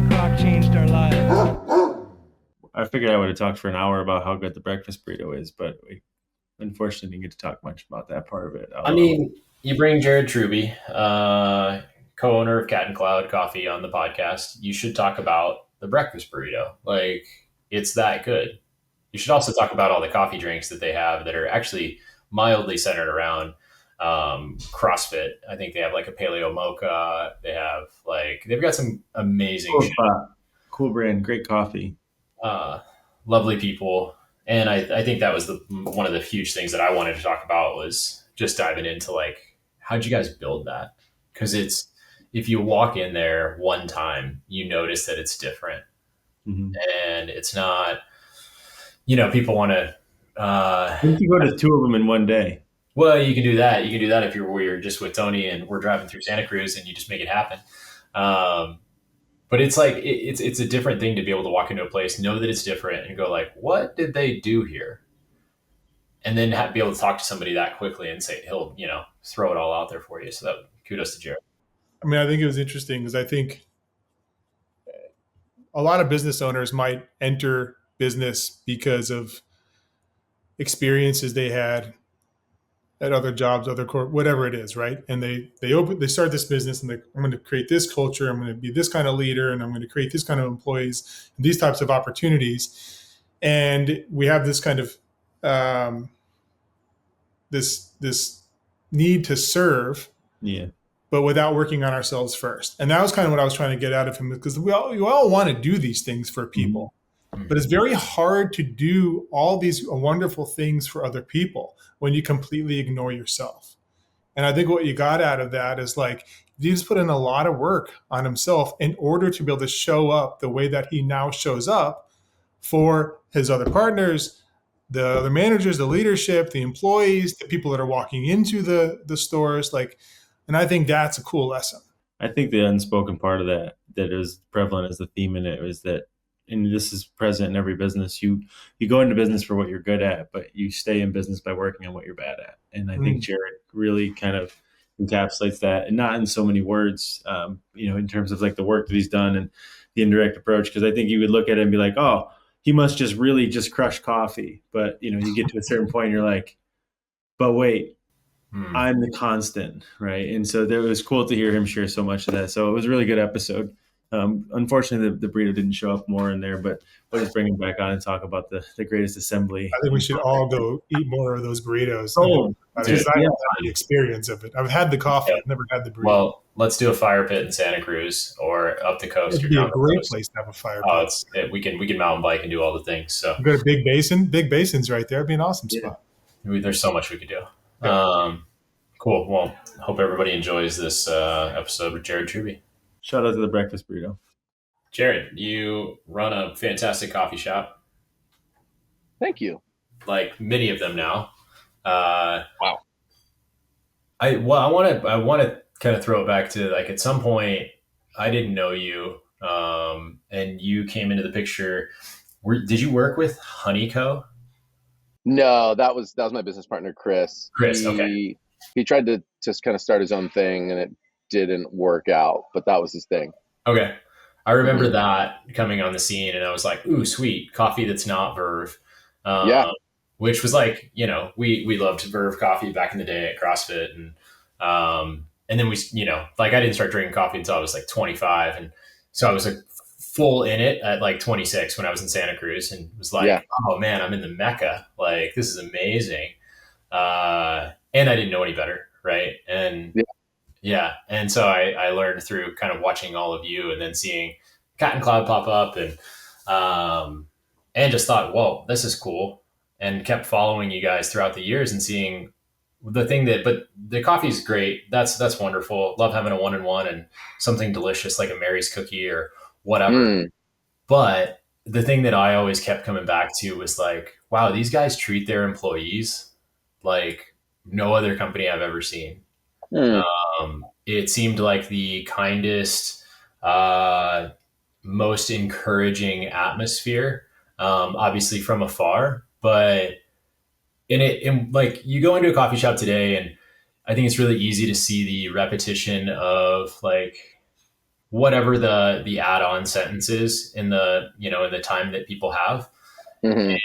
o'clock changed our lives. I figured I would have talked for an hour about how good the breakfast burrito is, but we unfortunately didn't get to talk much about that part of it. I mean, you bring Jared Truby, co-owner of Cat and Cloud Coffee, on the podcast. You should talk about the breakfast burrito. Like, it's that good. You should also talk about all the coffee drinks that they have that are actually mildly centered around CrossFit. I think they have like a paleo mocha. They've got some amazing shit. Cool brand, great coffee. Lovely people. And I think that was one of the huge things that I wanted to talk about, was just diving into like, how'd you guys build that? Because if you walk in there one time, you notice that it's different. Mm-hmm. And it's not, people want to. You can go to two of them in one day. Well, you can do that. You can do that if you're just with Tony and we're driving through Santa Cruz and you just make it happen. But it's like, it's a different thing to be able to walk into a place, know that it's different, and go like, what did they do here? And then be able to talk to somebody that quickly and say, he'll, throw it all out there for you. So that kudos to Jared. I mean, I think it was interesting because I think a lot of business owners might enter business because of experiences they had at other jobs, whatever it is, right? And they start this business and I'm going to create this culture. I'm going to be this kind of leader, and I'm going to create this kind of employees, and these types of opportunities. And we have this kind of this need to serve, but without working on ourselves first. And that was kind of what I was trying to get out of him, because we all want to do these things for people. Mm-hmm. But it's very hard to do all these wonderful things for other people when you completely ignore yourself. And I think what you got out of that is like, he's put in a lot of work on himself in order to be able to show up the way that he now shows up for his other partners, the other managers, the leadership, the employees, the people that are walking into the stores. And I think that's a cool lesson. I think the unspoken part of that is prevalent as the theme in it is that, and this is present in every business, you go into business for what you're good at, but you stay in business by working on what you're bad at. And I think Jared really kind of encapsulates that, and not in so many words, in terms of like the work that he's done and the indirect approach. Because I think you would look at it and be like, oh, he must just really just crush coffee. But, you get to a certain point and you're like, but wait, I'm the constant, right? And so it was cool to hear him share so much of that. So it was a really good episode. Unfortunately, the burrito didn't show up more in there, but we'll just bring him back on and talk about the greatest assembly. I think we should all go eat more of those burritos. I have the experience of it. I've had the coffee. I've never had the burrito. Well, let's do a fire pit in Santa Cruz or up the coast. It'd be a great place to have a fire pit. We can mountain bike and do all the things. So we've got a big basin. Big basin's right there. It'd be an awesome spot. There's so much we could do. Yeah. Cool. Well, hope everybody enjoys this episode with Jared Truby. Shout out to the breakfast burrito. Jared, you run a fantastic coffee shop. Thank you. Like many of them now. Wow. I want to kind of throw it back to, like, at some point I didn't know you, and you came into the picture. Did you work with Honeyco? No, that was my business partner, Chris. Okay. He tried to just kind of start his own thing, and it didn't work out, but that was his thing. Okay. I remember that coming on the scene, and I was like, ooh, sweet, coffee that's not Verve. Which was like, we loved Verve coffee back in the day at CrossFit. And then we, I didn't start drinking coffee until I was like 25. And so I was like full in it at like 26 when I was in Santa Cruz, and was like, oh man, I'm in the Mecca. Like, this is amazing. And I didn't know any better. Right. And and so I learned through kind of watching all of you, and then seeing Cat and Cloud pop up, and just thought, whoa, this is cool. And kept following you guys throughout the years and seeing but the coffee is great. That's wonderful. Love having a 1-in-1 and something delicious like a Mary's cookie or whatever. But the thing that I always kept coming back to was like, wow, these guys treat their employees like no other company I've ever seen. It seemed like the kindest, most encouraging atmosphere, obviously from afar, but like you go into a coffee shop today, and I think it's really easy to see the repetition of like whatever the add-on sentences in the, in the time that people have. Mm-hmm.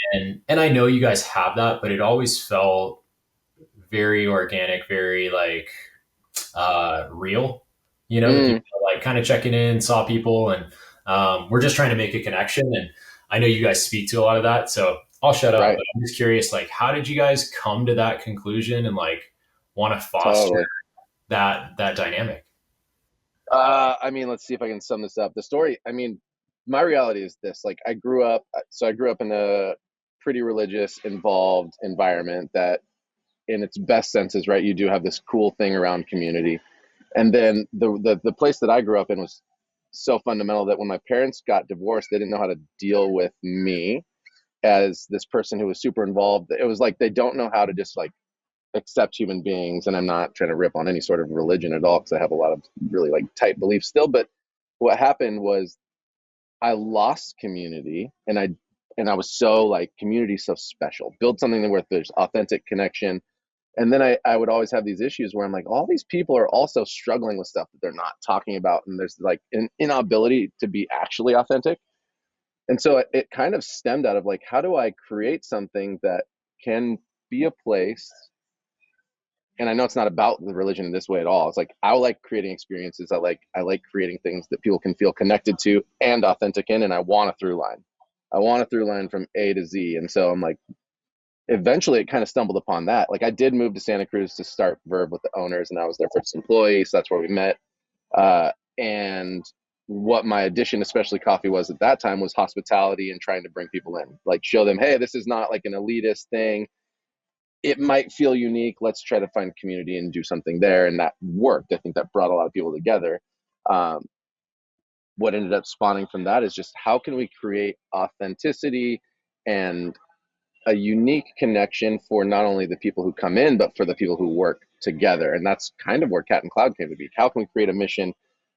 And I know you guys have that, but it always felt very organic, very like real, that people are like kind of checking in, saw people, and we're just trying to make a connection. And I know you guys speak to a lot of that, so I'll shut up. Right. But I'm just curious, like, how did you guys come to that conclusion and like want to foster Totally. that dynamic? I mean, let's see if I can sum this up. The story, I mean, my reality is this, like I grew up in a pretty religious, involved environment that in its best senses, right, you do have this cool thing around community. And then the place that I grew up in was so fundamental that when my parents got divorced, they didn't know how to deal with me as this person who was super involved. It was like they don't know how to just like accept human beings. And I'm not trying to rip on any sort of religion at all because I have a lot of really like tight beliefs still. But what happened was I lost community, and I was so like community so special. Build something where there's authentic connection. And then I would always have these issues where I'm like, all these people are also struggling with stuff that they're not talking about. And there's like an inability to be actually authentic. And so it kind of stemmed out of like, how do I create something that can be a place? And I know it's not about the religion in this way at all. It's like, I like creating experiences. I like creating things that people can feel connected to and authentic in. And I want a through line. I want a through line from A to Z. And so I'm like, eventually it kind of stumbled upon that. Like I did move to Santa Cruz to start Verve with the owners, and I was their first employee. So that's where we met. And what my addition, especially coffee, was at that time was hospitality and trying to bring people in, like show them, hey, this is not like an elitist thing. It might feel unique. Let's try to find community and do something there. And that worked. I think that brought a lot of people together. What ended up spawning from that is just how can we create authenticity and a unique connection for not only the people who come in, but for the people who work together. And that's kind of where Cat and Cloud came to be. How can we create a mission?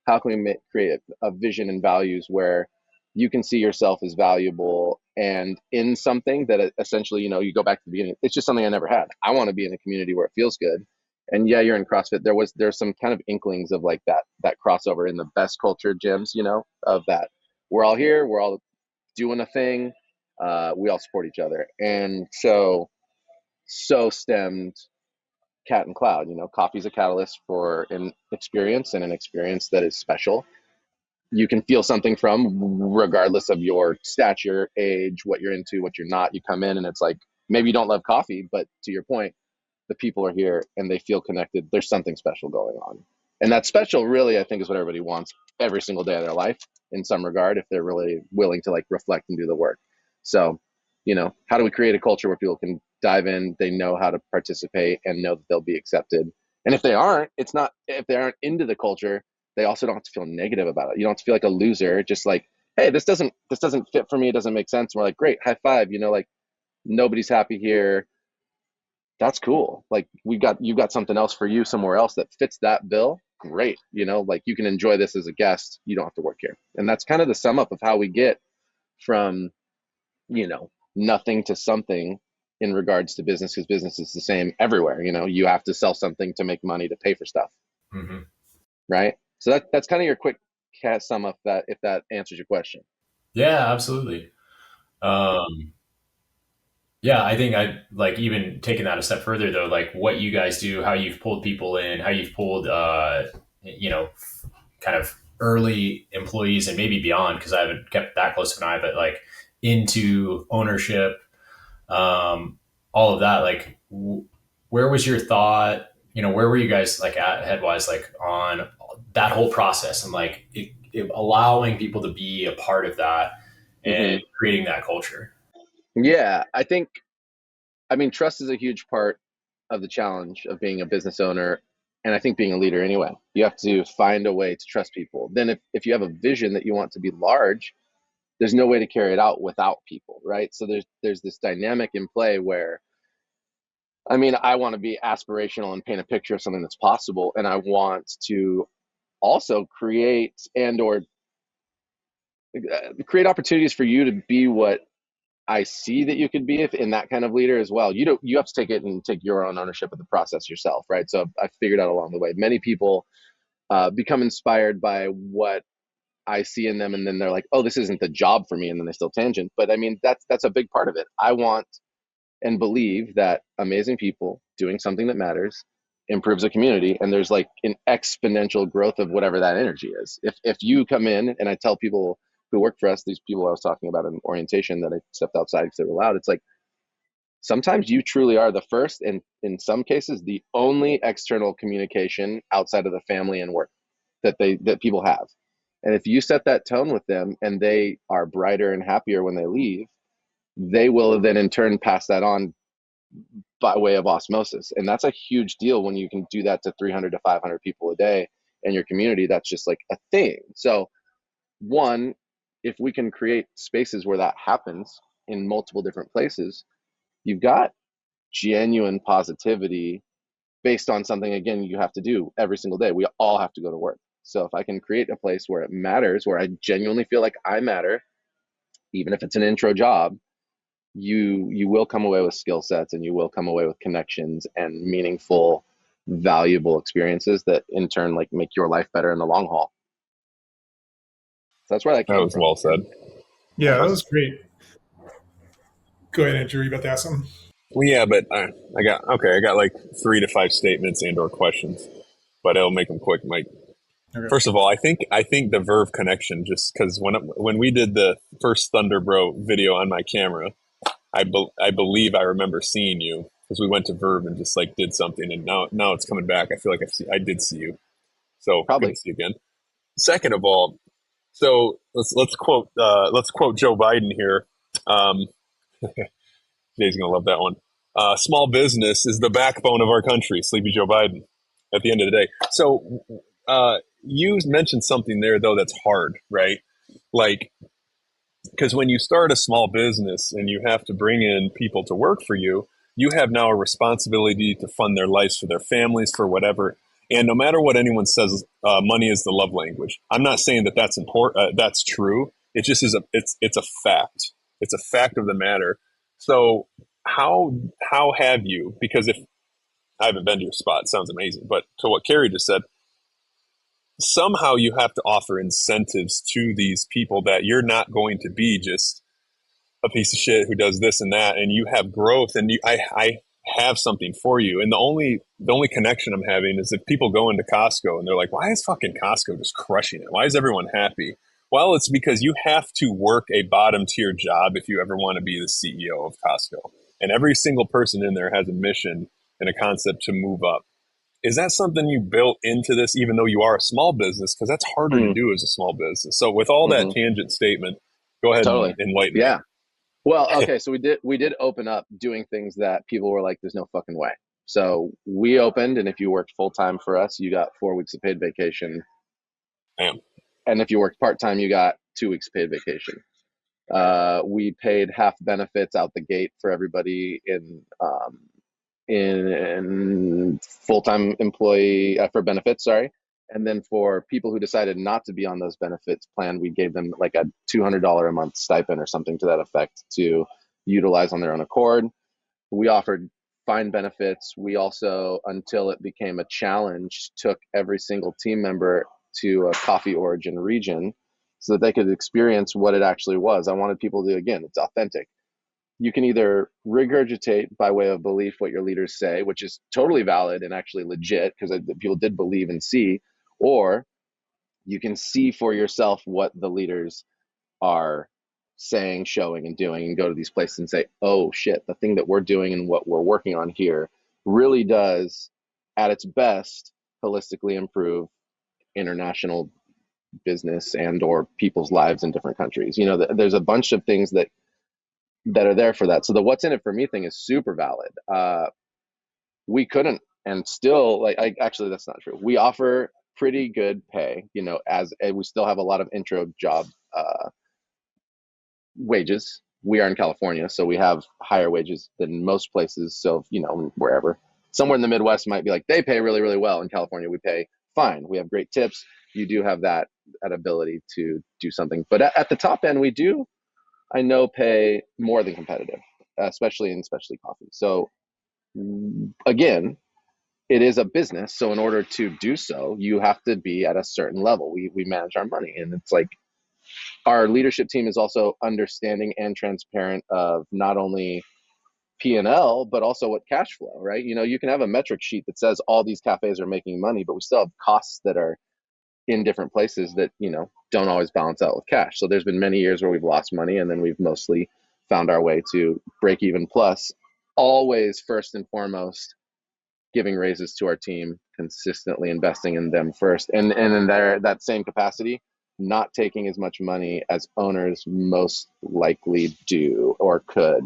How can we create a vision and values where you can see yourself as valuable and in something that essentially, you go back to the beginning. It's just something I never had. I want to be in a community where it feels good. And yeah, you're in CrossFit. There's some kind of inklings of like that crossover in the best culture gyms, of that. We're all here. We're all doing a thing. We all support each other. And so stemmed Cat and Cloud. Coffee's a catalyst for an experience, and an experience that is special. You can feel something from, regardless of your stature, age, what you're into, what you're not. You come in and it's like, maybe you don't love coffee, but to your point, the people are here and they feel connected. There's something special going on. And that special really, I think, is what everybody wants every single day of their life in some regard, if they're really willing to like reflect and do the work. So, how do we create a culture where people can dive in, they know how to participate and know that they'll be accepted. And if they aren't, if they aren't into the culture, they also don't have to feel negative about it. You don't have to feel like a loser, just like, hey, this doesn't fit for me. It doesn't make sense. And we're like, great, high five, like nobody's happy here. That's cool. Like you've got something else for you somewhere else that fits that bill. Great. Like you can enjoy this as a guest. You don't have to work here. And that's kind of the sum up of how we get from, nothing to something in regards to business, because business is the same everywhere. You have to sell something to make money to pay for stuff. Mm-hmm. Right. So that's kind of your quick sum up, that if that answers your question. Yeah, absolutely. Yeah, I think I like even taking that a step further though, like what you guys do, how you've pulled people in, how you've pulled, kind of early employees and maybe beyond, because I haven't kept that close of an eye, but like into ownership, all of that. Like, where was your thought? Where were you guys like at headwise, like on that whole process and like allowing people to be a part of that and creating that culture? Yeah, I mean, trust is a huge part of the challenge of being a business owner. And I think being a leader anyway, you have to find a way to trust people. Then if you have a vision that you want to be large, there's no way to carry it out without people, right? So there's this dynamic in play where, I mean, I want to be aspirational and paint a picture of something that's possible. And I want to also create opportunities for you to be what I see that you could be in that kind of leader as well. You have to take it and take your own ownership of the process yourself, right? So I figured out along the way, many people become inspired by what I see in them, and then they're like, oh, this isn't the job for me, and then they still tangent. But I mean, that's a big part of it. I want and believe that amazing people doing something that matters improves a community, and there's like an exponential growth of whatever that energy is. If you come in, and I tell people who work for us, these people I was talking about in orientation that I stepped outside because they were loud, it's like sometimes you truly are the first, and in some cases the only external communication outside of the family and work that people have. And if you set that tone with them and they are brighter and happier when they leave, they will then in turn pass that on by way of osmosis. And that's a huge deal when you can do that to 300 to 500 people a day in your community. That's just like a thing. So one, if we can create spaces where that happens in multiple different places, you've got genuine positivity based on something, again, you have to do every single day. We all have to go to work. So if I can create a place where it matters, where I genuinely feel like I matter, even if it's an intro job, you will come away with skill sets, and you will come away with connections and meaningful, valuable experiences that in turn like make your life better in the long haul. So that's where that came That was from. well said. Yeah, that was great. Go ahead, Andrew. You about to ask something? Well, yeah, but I got like 3 to 5 statements and or questions, but I'll make them quick, Mike. Okay. First of all, I think the Verve connection, just because when we did the first Thunder Bro video on my camera, I believe I remember seeing you because we went to Verve and just like did something, and now it's coming back. I feel like I did see you, so Probably. good to see you again. Second of all, so let's quote Joe Biden here. Jay's gonna love that one. Small business is the backbone of our country. Sleepy Joe Biden. At the end of the day, so you mentioned something there though that's hard, right? Like, because when you start a small business and you have to bring in people to work for you, you have now a responsibility to fund their lives, for their families, for whatever. And no matter what anyone says, money is the love language. I'm not saying that that's important. That's true. It just is it's a fact. It's a fact of the matter. So how have you? Because if I haven't been to your spot, it sounds amazing. But to what Carrie just said, somehow you have to offer incentives to these people that you're not going to be just a piece of shit who does this and that, and you have growth, and I have something for you. And the only connection I'm having is if people go into Costco and they're like, why is fucking Costco just crushing it? Why is everyone happy? Well, it's because you have to work a bottom tier job if you ever want to be the CEO of Costco. And every single person in there has a mission and a concept to move up. Is that something you built into this, even though you are a small business? Because that's harder to do as a small business. So with all that tangent statement, go ahead and enlighten me. Yeah. Well, okay. So we did open up doing things that people were like, there's no fucking way. So we opened, and if you worked full time for us, you got 4 weeks of paid vacation. Damn. And if you worked part time, you got 2 weeks paid vacation. We paid half benefits out the gate for everybody in full-time employee for benefits, sorry. And then for people who decided not to be on those benefits plan, we gave them like a $200 a month stipend or something to that effect to utilize on their own accord. We offered fine benefits. We also, until it became a challenge, took every single team member to a coffee origin region so that they could experience what it actually was. I wanted people to, again, it's authentic. You can either regurgitate by way of belief what your leaders say, which is totally valid and actually legit because people did believe and see, or you can see for yourself what the leaders are saying, showing, and doing, and go to these places and say, oh shit, the thing that we're doing and what we're working on here really does, at its best, holistically improve international business and or people's lives in different countries. You know, there's a bunch of things that are there for that. So the what's in it for me thing is super valid. We couldn't, and still, actually that's not true. We offer pretty good pay, you know, as we still have a lot of intro job wages. We are in California, so we have higher wages than most places. So, you know, wherever, somewhere in the Midwest might be like, they pay really, really well. In California, we pay fine. We have great tips. You do have that ability to do something. But at the top end, we do, I know, pay more than competitive, especially in specialty coffee. So again, it is a business. So in order to do so, you have to be at a certain level. We manage our money, and it's like our leadership team is also understanding and transparent of not only P&L, but also what cash flow, right? You know, you can have a metric sheet that says all these cafes are making money, but we still have costs that are in different places that, you know, don't always balance out with cash. So there's been many years where we've lost money, and then we've mostly found our way to break even plus, always first and foremost giving raises to our team, consistently investing in them first, and in that same capacity, not taking as much money as owners most likely do or could.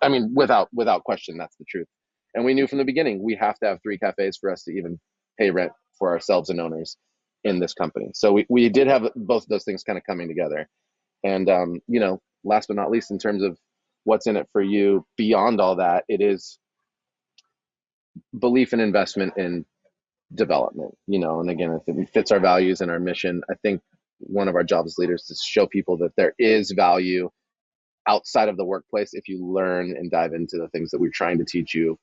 I mean, without question, that's the truth. And we knew from the beginning we have to have 3 cafes for us to even pay rent for ourselves and owners in this company. So we did have both of those things kind of coming together. And you know, last but not least, in terms of what's in it for you beyond all that, it is belief and investment in development, you know. And again, if it fits our values and our mission, I think one of our jobs as leaders is to show people that there is value outside of the workplace if you learn and dive into the things that we're trying to teach you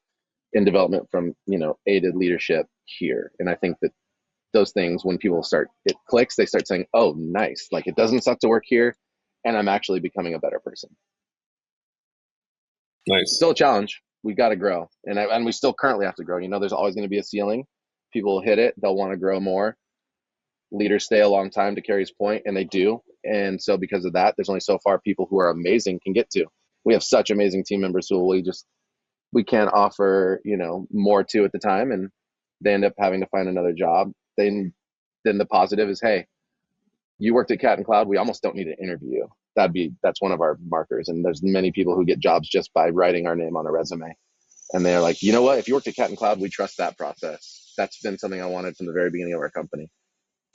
in development from, you know, aided leadership here. And I think that those things, when people it clicks, they start saying, oh, nice, like it doesn't suck to work here, and I'm actually becoming a better person. Nice. Still a challenge. We got to grow, and we still currently have to grow. You know, there's always going to be a ceiling. People will hit it, they'll want to grow more. Leaders stay a long time, to Carrie's point, and they do. And so because of that, there's only so far people who are amazing can get to. We have such amazing team members who we can't offer, you know, more to at the time, and they end up having to find another job. Then the positive is, hey, you worked at Cat and Cloud, we almost don't need to interview you. That's one of our markers. And there's many people who get jobs just by writing our name on a resume. And they're like, you know what, if you worked at Cat and Cloud, we trust that process. That's been something I wanted from the very beginning of our company.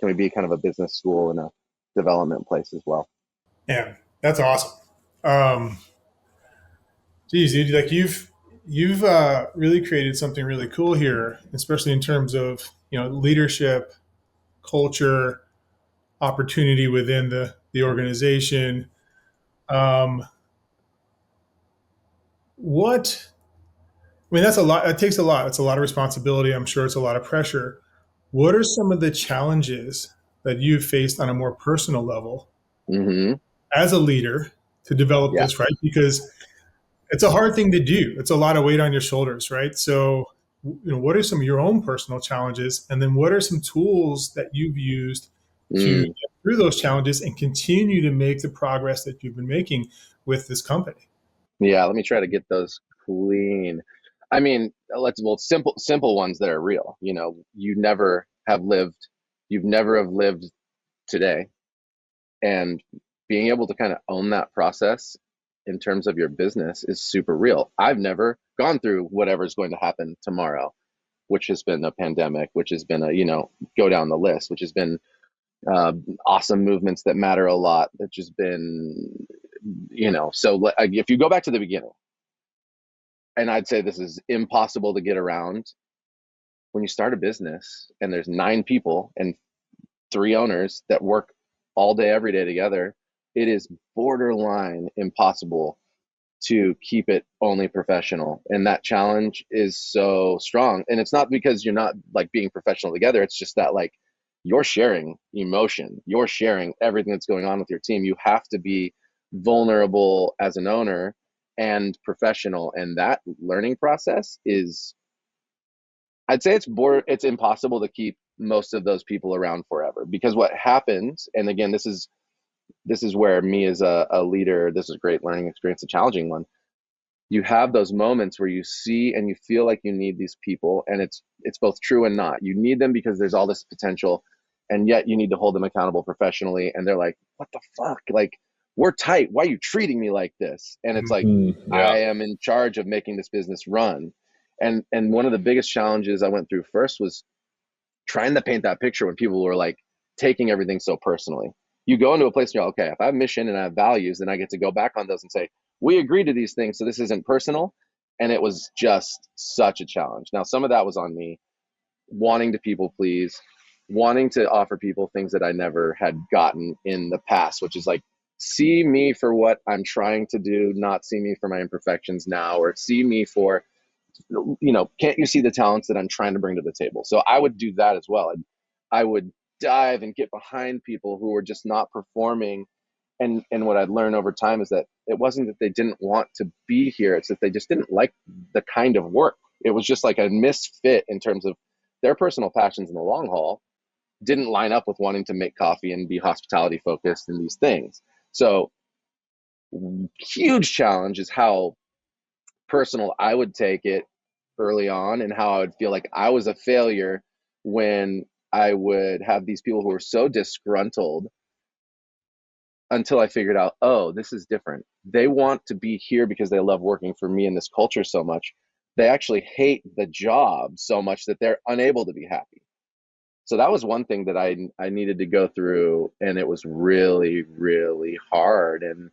Can we be kind of a business school and a development place as well? Yeah, that's awesome. Geez, dude, like you've really created something really cool here, especially in terms of, you know, leadership, culture, opportunity within the organization. That's a lot. It takes a lot. It's a lot of responsibility. I'm sure it's a lot of pressure. What are some of the challenges that you've faced on a more personal level as a leader to develop this, right? Because it's a hard thing to do. It's a lot of weight on your shoulders, right? So, you know, what are some of your own personal challenges? And then what are some tools that you've used to get through those challenges and continue to make the progress that you've been making with this company? Yeah, let me try to get those clean. I mean, simple ones that are real. You know, you've never have lived today, and being able to kind of own that process in terms of your business is super real. I've never gone through whatever's going to happen tomorrow, which has been a pandemic, which has been go down the list, which has been awesome movements that matter a lot. That's just been, so if you go back to the beginning, and I'd say this is impossible to get around, when you start a business and there's 9 people and 3 owners that work all day, every day together, it is borderline impossible to keep it only professional. And that challenge is so strong. And it's not because you're not like being professional together. It's just that like you're sharing emotion, you're sharing everything that's going on with your team. You have to be vulnerable as an owner and professional. And that learning process is, I'd say it's impossible to keep most of those people around forever, because what happens, and again, this is where me as a leader, this is a great learning experience, a challenging one. You have those moments where you see and you feel like you need these people, and it's both true and not. You need them because there's all this potential, and yet you need to hold them accountable professionally. And they're like, what the fuck? Like, we're tight. Why are you treating me like this? And it's like, I am in charge of making this business run. And one of the biggest challenges I went through first was trying to paint that picture when people were like taking everything so personally. You go into a place and you're like, okay, if I have mission and I have values, then I get to go back on those and say, we agree to these things, so this isn't personal. And it was just such a challenge. Now, some of that was on me, wanting to people please, wanting to offer people things that I never had gotten in the past, which is like, see me for what I'm trying to do, not see me for my imperfections now, or see me for can't you see the talents that I'm trying to bring to the table? So I would do that as well. I would dive and get behind people who were just not performing. And what I'd learned over time is that it wasn't that they didn't want to be here. It's that they just didn't like the kind of work. It was just like a misfit in terms of their personal passions in the long haul didn't line up with wanting to make coffee and be hospitality focused and these things. So huge challenge is how personal I would take it early on, and how I would feel like I was a failure when I would have these people who were so disgruntled, until I figured out, oh, this is different. They want to be here because they love working for me in this culture so much. They actually hate the job so much that they're unable to be happy. So that was one thing that I needed to go through, and it was really, really hard. And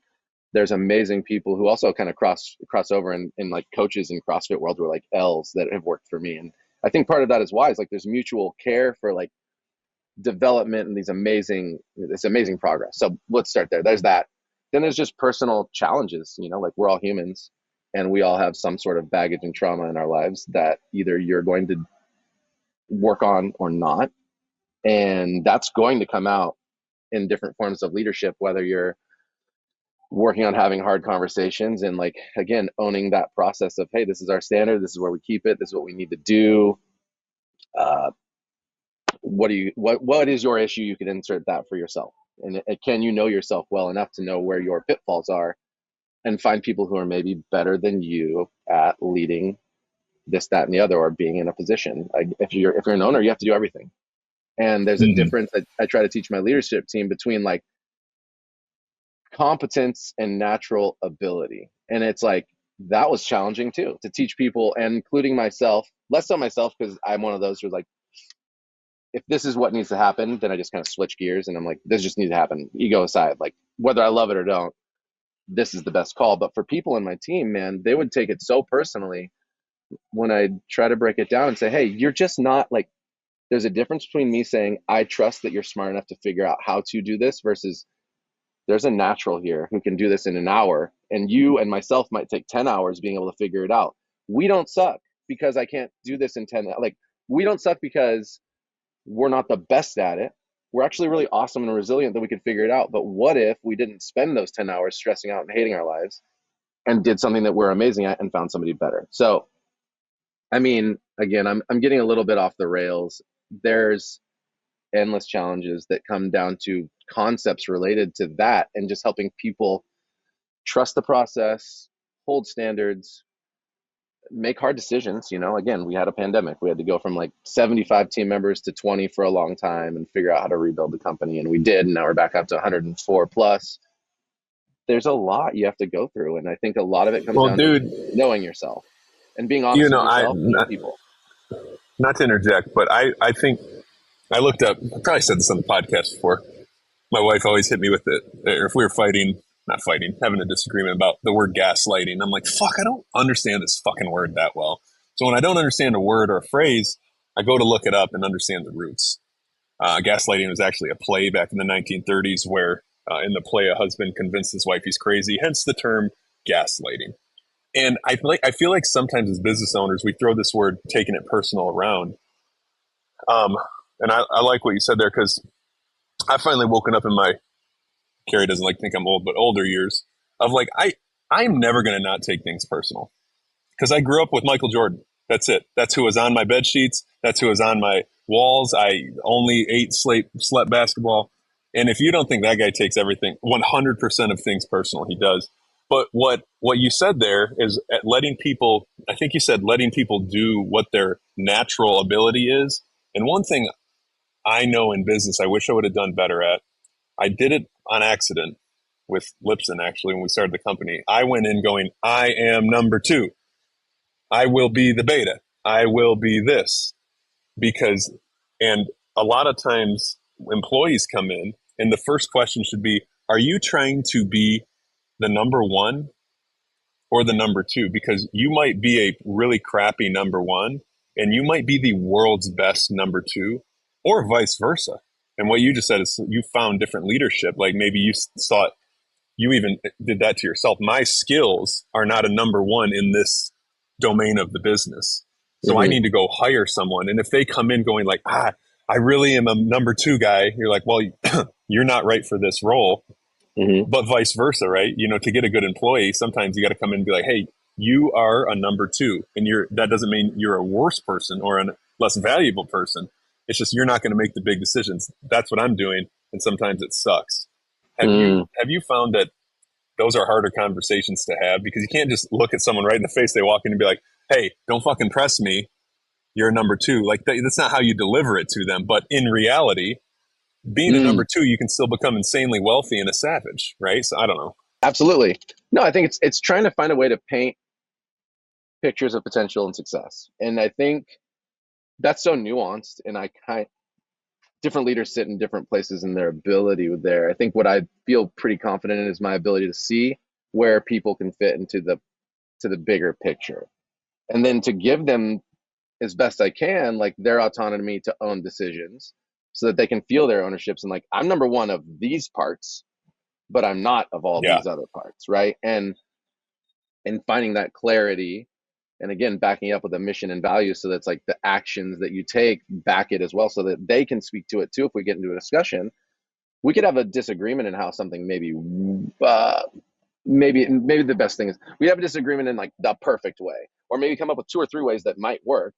there's amazing people who also kind of cross over in like coaches in CrossFit world who are like L's that have worked for me. And I think part of that is why is like there's mutual care for like development and this amazing progress. So let's start there. There's that. Then there's just personal challenges, like we're all humans and we all have some sort of baggage and trauma in our lives that either you're going to work on or not. And that's going to come out in different forms of leadership, whether you're working on having hard conversations and like, again, owning that process of, hey, this is our standard. This is where we keep it. This is what we need to do. What is your issue? You can insert that for yourself. And can you know yourself well enough to know where your pitfalls are and find people who are maybe better than you at leading this, that, and the other, or being in a position. Like if you're an owner, you have to do everything. And there's a difference that I try to teach my leadership team between like competence and natural ability. And it's like, that was challenging too, to teach people, and including myself, less so myself, because I'm one of those who's like, if this is what needs to happen, then I just kind of switch gears and I'm like, this just needs to happen. Ego aside, like whether I love it or don't, this is the best call. But for people in my team, man, they would take it so personally when I try to break it down and say, hey, you're just not like, there's a difference between me saying, I trust that you're smart enough to figure out how to do this, versus there's a natural here who can do this in an hour. And you and myself might take 10 hours being able to figure it out. We don't suck because I can't do this in 10. Like we don't suck because we're not the best at it. We're actually really awesome and resilient that we could figure it out. But what if we didn't spend those 10 hours stressing out and hating our lives and did something that we're amazing at and found somebody better? So, I mean, again, I'm getting a little bit off the rails. There's endless challenges that come down to concepts related to that, and just helping people trust the process, hold standards, make hard decisions. Again, we had a pandemic. We had to go from like 75 team members to 20 for a long time and figure out how to rebuild the company. And we did. And now we're back up to 104 plus. There's a lot you have to go through. And I think a lot of it comes down to knowing yourself and being honest with yourself and people. Not to interject, but I think I looked up, I probably said this on the podcast before. My wife always hit me with it. If we were having a disagreement about the word gaslighting, I'm like, fuck, I don't understand this fucking word that well. So when I don't understand a word or a phrase, I go to look it up and understand the roots. Gaslighting was actually a play back in the 1930s where in the play, a husband convinced his wife he's crazy, hence the term gaslighting. And I feel like sometimes as business owners, we throw this word, taking it personal, around. And I like what you said there, because I've finally woken up in my, Carrie doesn't like to think I'm old, but older years of like, I'm never going to not take things personal, because I grew up with Michael Jordan. That's it. That's who was on my bed sheets. That's who was on my walls. I only slept basketball. And if you don't think that guy takes everything, 100% of things personal, he does. But what you said there is letting people, I think you said letting people do what their natural ability is. And one thing I know in business, I wish I would have done better at, I did it on accident with Lipson, actually, when we started the company. I went in going, I am number 2. I will be the beta. I will be this. And a lot of times employees come in and the first question should be, are you trying to be the number 1 or the number 2? Because you might be a really crappy number 1 and you might be the world's best number 2, or vice versa. And what you just said is you found different leadership. Like maybe you thought, you even did that to yourself. My skills are not a number 1 in this domain of the business. So I need to go hire someone. And if they come in going like, I really am a number 2 guy, you're like, well, you're not right for this role. But vice versa, right? You know, to get a good employee, sometimes you got to come in and be like, hey, you are a number 2, and that doesn't mean you're a worse person or a less valuable person. It's just you're not going to make the big decisions. That's what I'm doing, and sometimes it sucks. Have you found that those are harder conversations to have, because you can't just look at someone right in the face, they walk in and be like, hey, don't fucking press me, you're a number 2. Like that's not how you deliver it to them. But in reality, being a number 2, you can still become insanely wealthy and a savage, right? So I don't know. Absolutely. No, I think it's trying to find a way to paint pictures of potential and success. And I think that's so nuanced, and different leaders sit in different places in their ability with there. I think what I feel pretty confident in is my ability to see where people can fit into the bigger picture, and then to give them as best I can, like, their autonomy to own decisions, so that they can feel their ownerships and like, I'm number 1 of these parts, but I'm not of all these other parts, right? And finding that clarity, and again, backing up with a mission and values, so that's like the actions that you take back it as well, so that they can speak to it too. If we get into a discussion, we could have a disagreement in how something maybe the best thing is we have a disagreement in like the perfect way, or maybe come up with 2 or 3 ways that might work,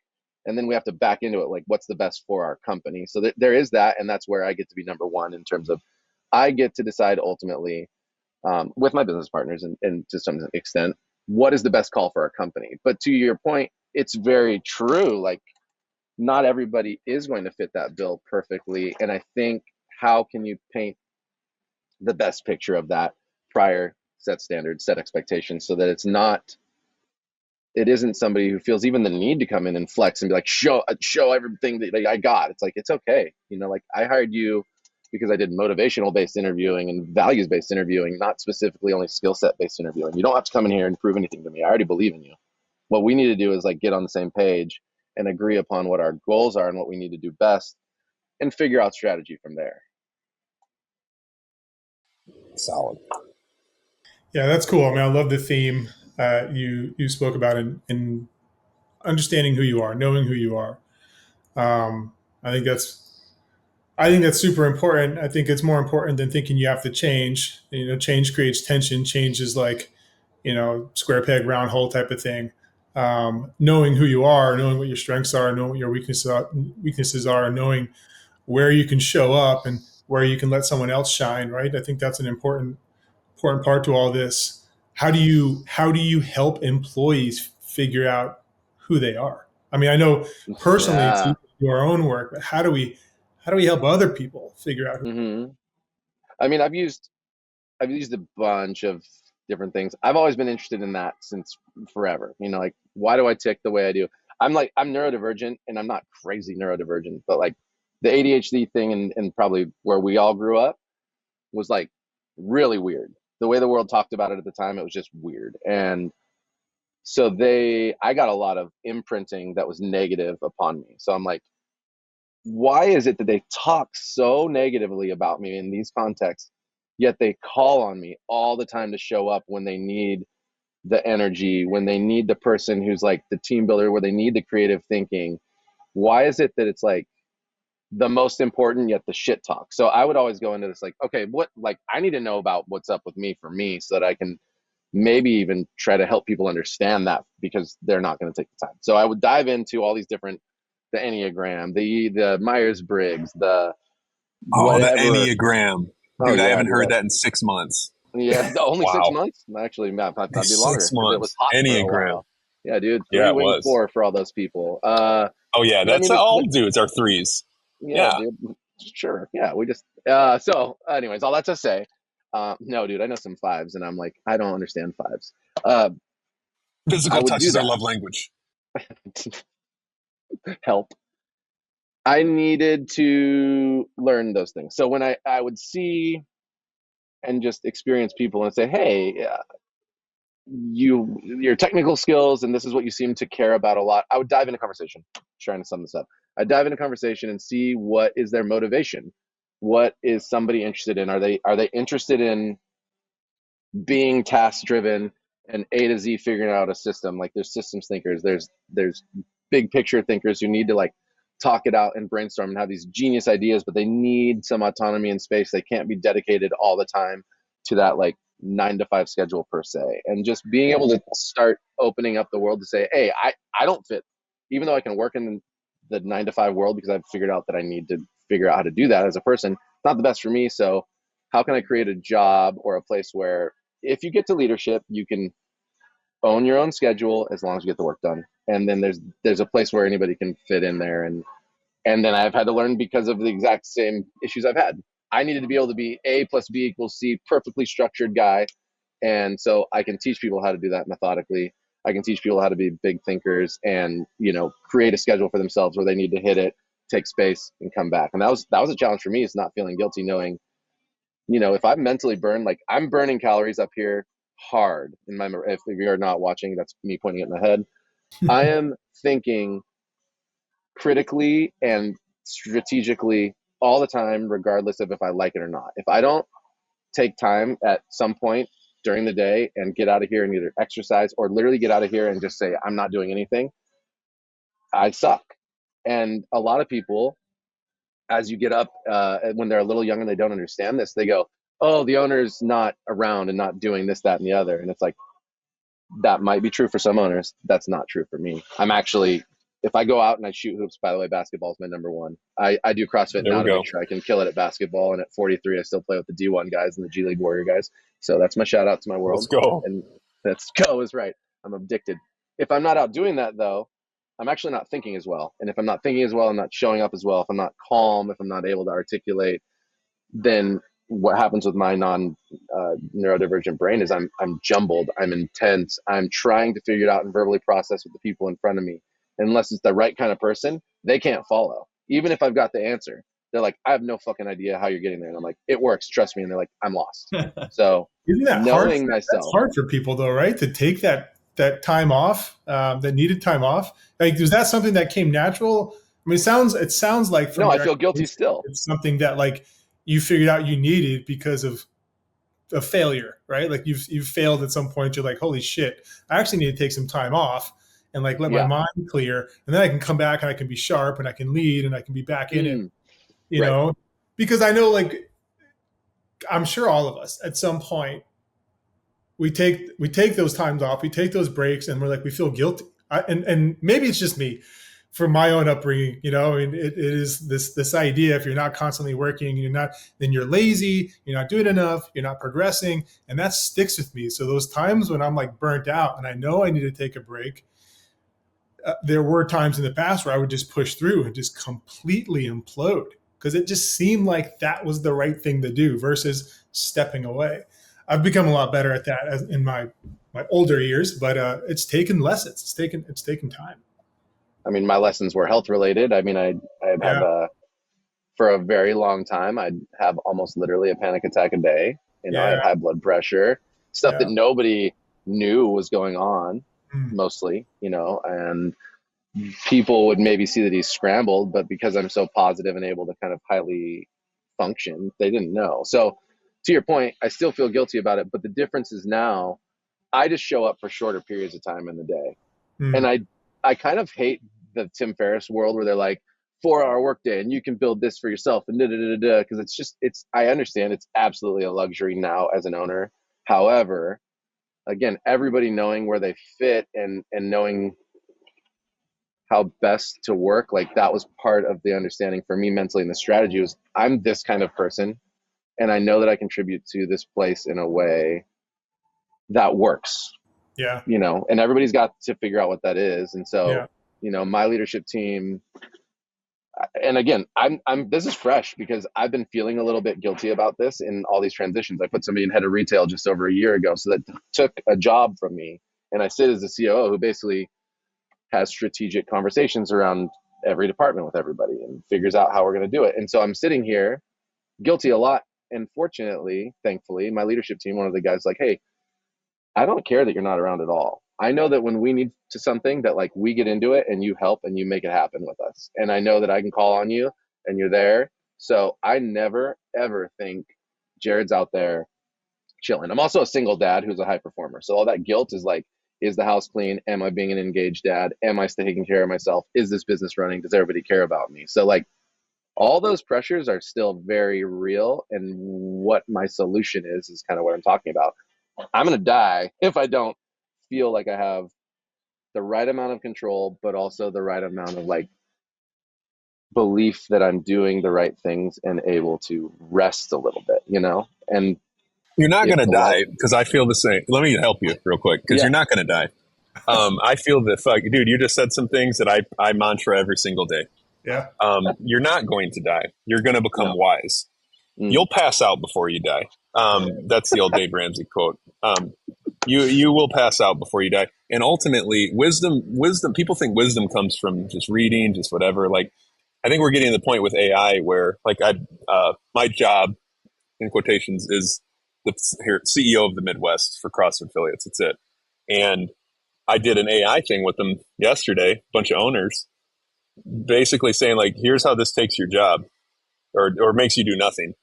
and then we have to back into it, like, what's the best for our company. So there is that, and that's where I get to be number 1 in terms of I get to decide ultimately, with my business partners and to some extent, what is the best call for our company. But to your point, it's very true. Like, not everybody is going to fit that bill perfectly. And I think, how can you paint the best picture of that prior, set standards, set expectations, so that it isn't somebody who feels even the need to come in and flex and be like, show everything that I got. It's like, it's okay. You know, like, I hired you because I did motivational based interviewing and values based interviewing, not specifically only skill set based interviewing. You don't have to come in here and prove anything to me. I already believe in you. What we need to do is like get on the same page and agree upon what our goals are and what we need to do best, and figure out strategy from there. Solid. Yeah, that's cool. I mean, I love the theme you spoke about in understanding who you are, knowing who you are. I think that's super important. I think it's more important than thinking you have to change. You know, change creates tension. Change is like, square peg, round hole type of thing. Knowing who you are, knowing what your strengths are, knowing what your weaknesses are, and knowing where you can show up and where you can let someone else shine. Right. I think that's an important part to all this. How do you help employees figure out who they are? I mean, I know personally it's your own work, but how do we help other people figure out who? I mean, I've used a bunch of different things. I've always been interested in that since forever. You know, like, why do I tick the way I do? I'm neurodivergent, and I'm not crazy neurodivergent, but like the ADHD thing and probably where we all grew up was like really weird. The way the world talked about it at the time, it was just weird. And so I got a lot of imprinting that was negative upon me. So I'm like, why is it that they talk so negatively about me in these contexts, yet they call on me all the time to show up when they need the energy, when they need the person who's like the team builder, where they need the creative thinking? Why is it that it's like the most important, yet the shit talk? So I would always go into this like, okay, I need to know about what's up with me for me, so that I can maybe even try to help people understand that, because they're not going to take the time. So I would dive into all these different, the Enneagram, the Myers-Briggs, the Enneagram. Dude, I haven't heard that in 6 months. Yeah, only 6 months? Actually, that'd be longer. 6 months. It was hot Enneagram. for a while. Yeah, dude. 3 Yeah, it wings, was 4 for all those people. that's all dudes are 3s. Yeah, dude. Sure. Yeah, we just so anyways, all that to say, no, dude, I know some 5s, and I'm like, I don't understand 5s. Physical touch is our love language. Help. I needed to learn those things. So when I would see and just experience people and say, hey, your technical skills, and this is what you seem to care about a lot, I would dive into conversation, trying to sum this up. I'd dive into conversation and see what is their motivation. What is somebody interested in? Are they interested in being task driven and A to Z figuring out a system. Like there's systems thinkers, there's big picture thinkers who need to like talk it out and brainstorm and have these genius ideas, but they need some autonomy and space. They can't be dedicated all the time to that like 9 to 5 schedule per se. And just being able to start opening up the world to say, hey, I don't fit, even though I can work in the 9 to 5 world because I've figured out that I need to figure out how to do that as a person. It's not the best for me. So how can I create a job or a place where if you get to leadership, you can own your own schedule as long as you get the work done. And then there's a place where anybody can fit in there. And then I've had to learn because of the exact same issues I've had. I needed to be able to be A plus B equals C, perfectly structured guy. And so I can teach people how to do that methodically. I can teach people how to be big thinkers and, you know, create a schedule for themselves where they need to hit it, take space and come back. And that was a challenge for me, is not feeling guilty, knowing, you know, if I'm mentally burned, like I'm burning calories up here hard in my, if you're not watching, that's me pointing at my head. I am thinking critically and strategically all the time, regardless of if I like it or not. If I don't take time at some point during the day and get out of here and either exercise or literally get out of here and just say, I'm not doing anything, I suck. And a lot of people, as you get up, when they're a little young and they don't understand this, they go, oh, the owner's not around and not doing this, that, and the other. And it's like, that might be true for some owners. That's not true for me. I'm actually, if I go out and I shoot hoops, by the way, basketball is my number one. I do CrossFit now to make sure I can kill it at basketball. And at 43, I still play with the D1 guys and the G League Warrior guys. So that's my shout out to my world. Let's go. And let's go is right. I'm addicted. If I'm not out doing that though, I'm actually not thinking as well. And if I'm not thinking as well, I'm not showing up as well. If I'm not calm, if I'm not able to articulate, then what happens with my neurodivergent brain is I'm jumbled, I'm intense, I'm trying to figure it out and verbally process with the people in front of me. Unless it's the right kind of person, they can't follow. Even if I've got the answer, they're like, I have no fucking idea how you're getting there. And I'm like, it works, trust me. And they're like, I'm lost. So isn't that knowing hard? myself, That's hard for people though, right? To take that time off, that needed time off. Like, is that something that came natural? I mean, it sounds like from no, I feel guilty still. It's something that like you figured out you needed because of a failure, right? Like you've failed at some point. You're like, holy shit, I actually need to take some time off and like let my mind clear, and then I can come back and I can be sharp and I can lead and I can be back in it, you know? Because I know, like, I'm sure all of us at some point we take those times off, we take those breaks, and we're like, we feel guilty. And maybe it's just me from my own upbringing, you know. I mean, it is this idea, if you're not constantly working, then you're lazy, you're not doing enough, you're not progressing, and that sticks with me. So those times when I'm like burnt out and I know I need to take a break, there were times in the past where I would just push through and just completely implode because it just seemed like that was the right thing to do versus stepping away. I've become a lot better at that in my older years, but it's taken lessons. It's taken time. I mean, my lessons were health related. I mean, I'd have for a very long time, I'd have almost literally a panic attack a day. You know, I had high blood pressure, stuff that nobody knew was going on, mostly, you know, and people would maybe see that he's scrambled, but because I'm so positive and able to kind of highly function, they didn't know. So to your point, I still feel guilty about it, but the difference is now I just show up for shorter periods of time in the day. And I kind of hate the Tim Ferriss world where they're like 4-hour workday and you can build this for yourself and because I understand it's absolutely a luxury now as an owner. However, again, everybody knowing where they fit and knowing how best to work, like that was part of the understanding for me mentally, and the strategy was I'm this kind of person and I know that I contribute to this place in a way that works. Yeah. You know, and everybody's got to figure out what that is. And so, you know, my leadership team, and again, this is fresh because I've been feeling a little bit guilty about this in all these transitions. I put somebody in head of retail just over a year ago. So that took a job from me. And I sit as the COO who basically has strategic conversations around every department with everybody and figures out how we're going to do it. And so I'm sitting here guilty a lot. And fortunately, thankfully, my leadership team, one of the guys like, hey, I don't care that you're not around at all. I know that when we need to something that like we get into it and you help and you make it happen with us. And I know that I can call on you and you're there. So I never, ever think Jared's out there chilling. I'm also a single dad who's a high performer. So all that guilt is like, is the house clean? Am I being an engaged dad? Am I taking care of myself? Is this business running? Does everybody care about me? So like all those pressures are still very real. And what my solution is kind of what I'm talking about. I'm going to die if I don't feel like I have the right amount of control, but also the right amount of like belief that I'm doing the right things and able to rest a little bit, you know? And you're not going to die, because I feel the same. Let me help you real quick, because you're not going to die. I feel that, dude, you just said some things that I mantra every single day. Yeah. You're not going to die. You're going to become wise. You'll pass out before you die. That's the old Dave Ramsey quote. You will pass out before you die. And ultimately, wisdom, people think wisdom comes from just reading, just whatever. Like, I think we're getting to the point with AI where, like, my job, in quotations, is the CEO of the Midwest for CrossFit affiliates. That's it. And I did an AI thing with them yesterday, a bunch of owners, basically saying, like, here's how this takes your job or makes you do nothing.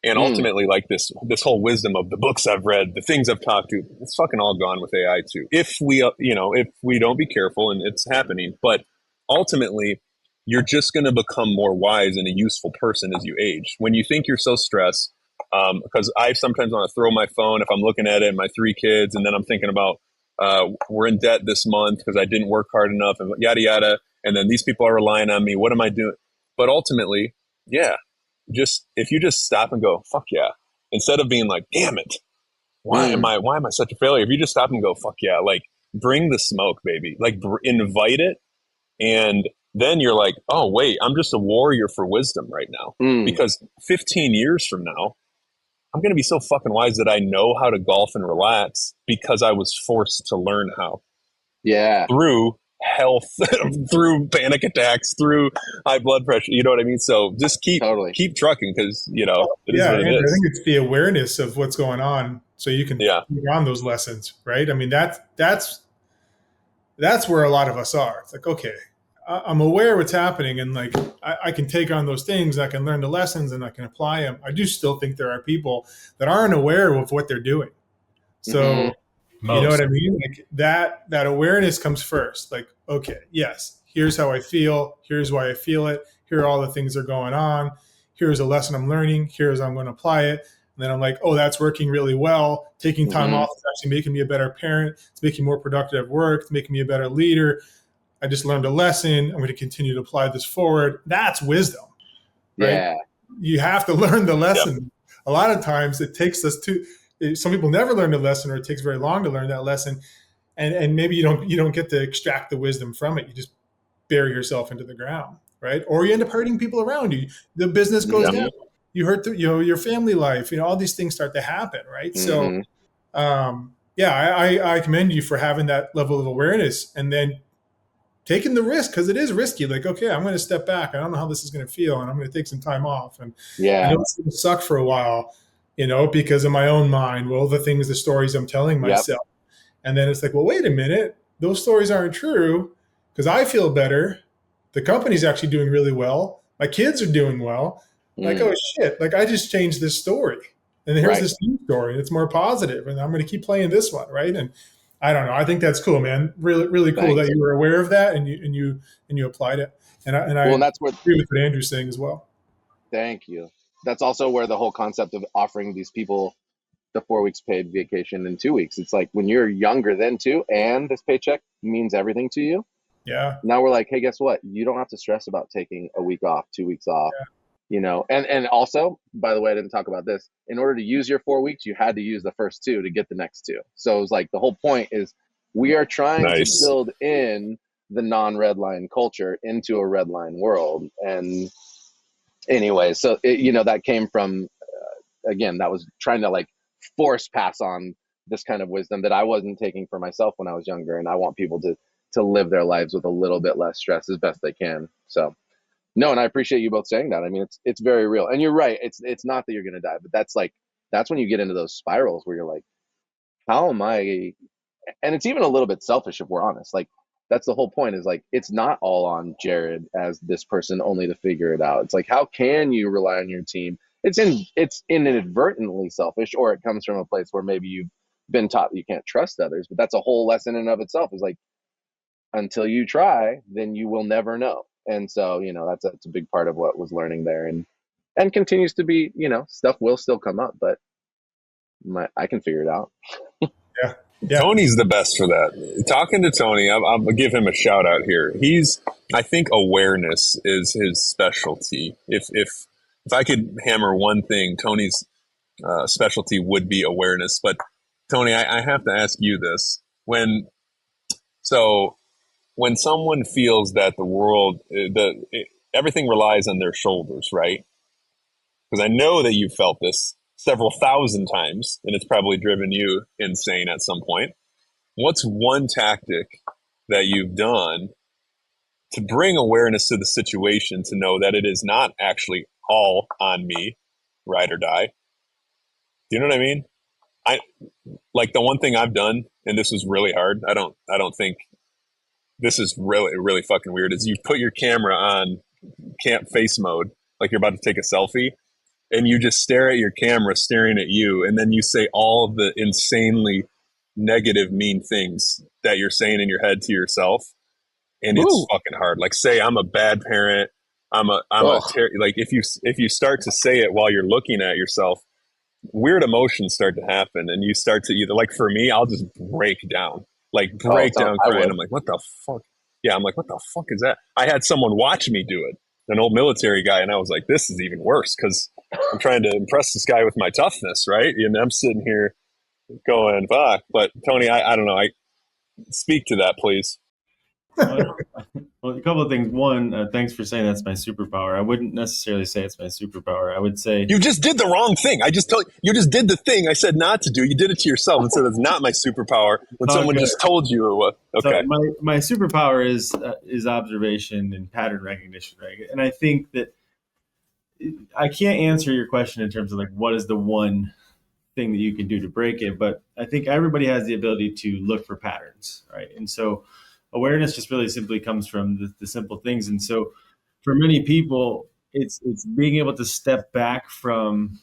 And ultimately, like, this whole wisdom of the books I've read, the things I've talked to, it's fucking all gone with AI too. If we don't be careful, and it's happening, but ultimately, you're just going to become more wise and a useful person as you age. When you think you're so stressed, because I sometimes want to throw my phone if I'm looking at it and my 3 kids, and then I'm thinking about, we're in debt this month because I didn't work hard enough and yada, yada. And then these people are relying on me. What am I doing? But ultimately, if you just stop and go, fuck yeah, instead of being like, damn it, why am I such a failure? If you just stop and go, fuck yeah, like, bring the smoke, baby, like, invite it. And then you're like, oh wait, I'm just a warrior for wisdom right now, because 15 years from now, I'm going to be so fucking wise that I know how to golf and relax because I was forced to learn how. Yeah. Through health, through panic attacks, through high blood pressure. You know what I mean? So just keep trucking, because, it is what it is. I think it's the awareness of what's going on, so you can take on those lessons, right? I mean, that's where a lot of us are. It's like, okay, I'm aware of what's happening, and like I can take on those things, I can learn the lessons, and I can apply them. I do still think there are people that aren't aware of what they're doing. So you know what I mean? Like that awareness comes first. Like, okay, yes, here's how I feel. Here's why I feel it. Here are all the things that are going on. Here's a lesson I'm learning. Here's how I'm going to apply it. And then I'm like, oh, that's working really well. Taking time off is actually making me a better parent. It's making me more productive at work. It's making me a better leader. I just learned a lesson. I'm going to continue to apply this forward. That's wisdom, right? Yeah. You have to learn the lesson. Yep. A lot of times it takes us some people never learn the lesson, or it takes very long to learn that lesson. And maybe you don't get to extract the wisdom from it. You just bury yourself into the ground, right? Or you end up hurting people around you. The business goes down. You hurt your family life. All these things start to happen, right? So, I commend you for having that level of awareness, and then taking the risk, because it is risky. Like, okay, I'm going to step back. I don't know how this is going to feel, and I'm going to take some time off. And I know it's going to suck for a while, because of my own mind. Well, the stories I'm telling myself. And then it's like, well, wait a minute. Those stories aren't true, because I feel better. The company's actually doing really well. My kids are doing well. Like, oh shit, like I just changed this story. And here's this new story, and it's more positive, and I'm going to keep playing this one, right? And I don't know. I think that's cool, man. Really, really cool that you were aware of that and you applied it. And that's where agree with what Andrew's saying as well. Thank you. That's also where the whole concept of offering these people the 4 weeks paid vacation in 2 weeks. It's like, when you're younger then too, and this paycheck means everything to you. Yeah. Now we're like, hey, guess what? You don't have to stress about taking a week off, 2 weeks off. Yeah. And also, by the way, I didn't talk about this. In order to use your 4 weeks, you had to use the first 2 to get the next 2. So it was like, the whole point is we are trying to build in the non-red line culture into a red line world. And anyway, so that came from, again, that was trying to like force pass on this kind of wisdom that I wasn't taking for myself when I was younger. And I want people to live their lives with a little bit less stress as best they can. So no, and I appreciate you both saying that. I mean, it's very real. And you're right. It's not that you're going to die, but that's when you get into those spirals where you're like, how am I? And it's even a little bit selfish if we're honest. Like, that's the whole point, is like, it's not all on Jared as this person only to figure it out. It's like, how can you rely on your team it's inadvertently selfish, or it comes from a place where maybe you've been taught that you can't trust others. But that's a whole lesson in and of itself, is like, until you try, then you will never know. And so, that's a big part of what was learning there, and continues to be. Stuff will still come up, but I can figure it out. Yeah. Tony's the best for that. Talking to Tony, I'll give him a shout out here. I think awareness is his specialty. If I could hammer one thing, Tony's specialty would be awareness. But Tony, I have to ask you this: when someone feels that the world, everything relies on their shoulders, right? Because I know that you've felt this several thousand times, and it's probably driven you insane at some point. What's one tactic that you've done to bring awareness to the situation, to know that it is not actually all on me, ride or die? Do you know what I mean? Like the one thing I've done, and this was really hard. I don't think this is really, really fucking weird, is you put your camera on camp face mode, like you're about to take a selfie, and you just stare at your camera staring at you, and then you say all of the insanely negative, mean things that you're saying in your head to yourself. And it's fucking hard. Like, say I'm a bad parent. Like if you start to say it while you're looking at yourself, weird emotions start to happen, and you start to either, like for me, I'll just break down crying. I'm like, what the fuck? Yeah. I'm like, what the fuck is that? I had someone watch me do it, an old military guy. And I was like, this is even worse, because I'm trying to impress this guy with my toughness. Right. And I'm sitting here going, fuck. But Tony, I don't know. Speak to that, please. Well, a couple of things. One, thanks for saying that's my superpower. I wouldn't necessarily say it's my superpower. I would say you just did the wrong thing. I just told you just did the thing I said not to do. You did it to yourself and said it's not my superpower when someone just told you it was. Okay. So my superpower is observation and pattern recognition, right? And I think that I can't answer your question in terms of like what is the one thing that you can do to break it, but I think everybody has the ability to look for patterns, right? And so awareness just really simply comes from the simple things. And so for many people, it's being able to step back from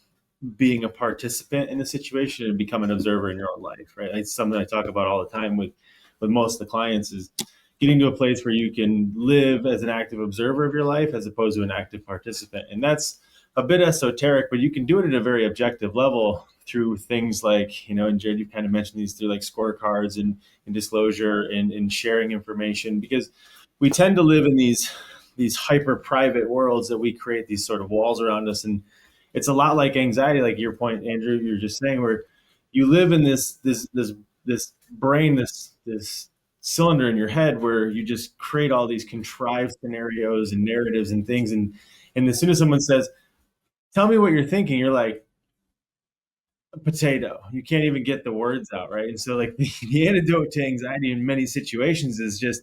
being a participant in the situation and become an observer in your own life, right? It's something I talk about all the time with most of the clients, is getting to a place where you can live as an active observer of your life as opposed to an active participant. And that's a bit esoteric, but you can do it at a very objective level through things like, and Jared, you kind of mentioned these through like scorecards and disclosure and sharing information, because we tend to live in these hyper private worlds that we create these sort of walls around us. And it's a lot like anxiety, like your point, Andrew, you're just saying, where you live in this brain, this cylinder in your head where you just create all these contrived scenarios and narratives and things. And as soon as someone says, tell me what you're thinking, you're like, a potato. You can't even get the words out, right? And so like the antidote to anxiety in many situations is just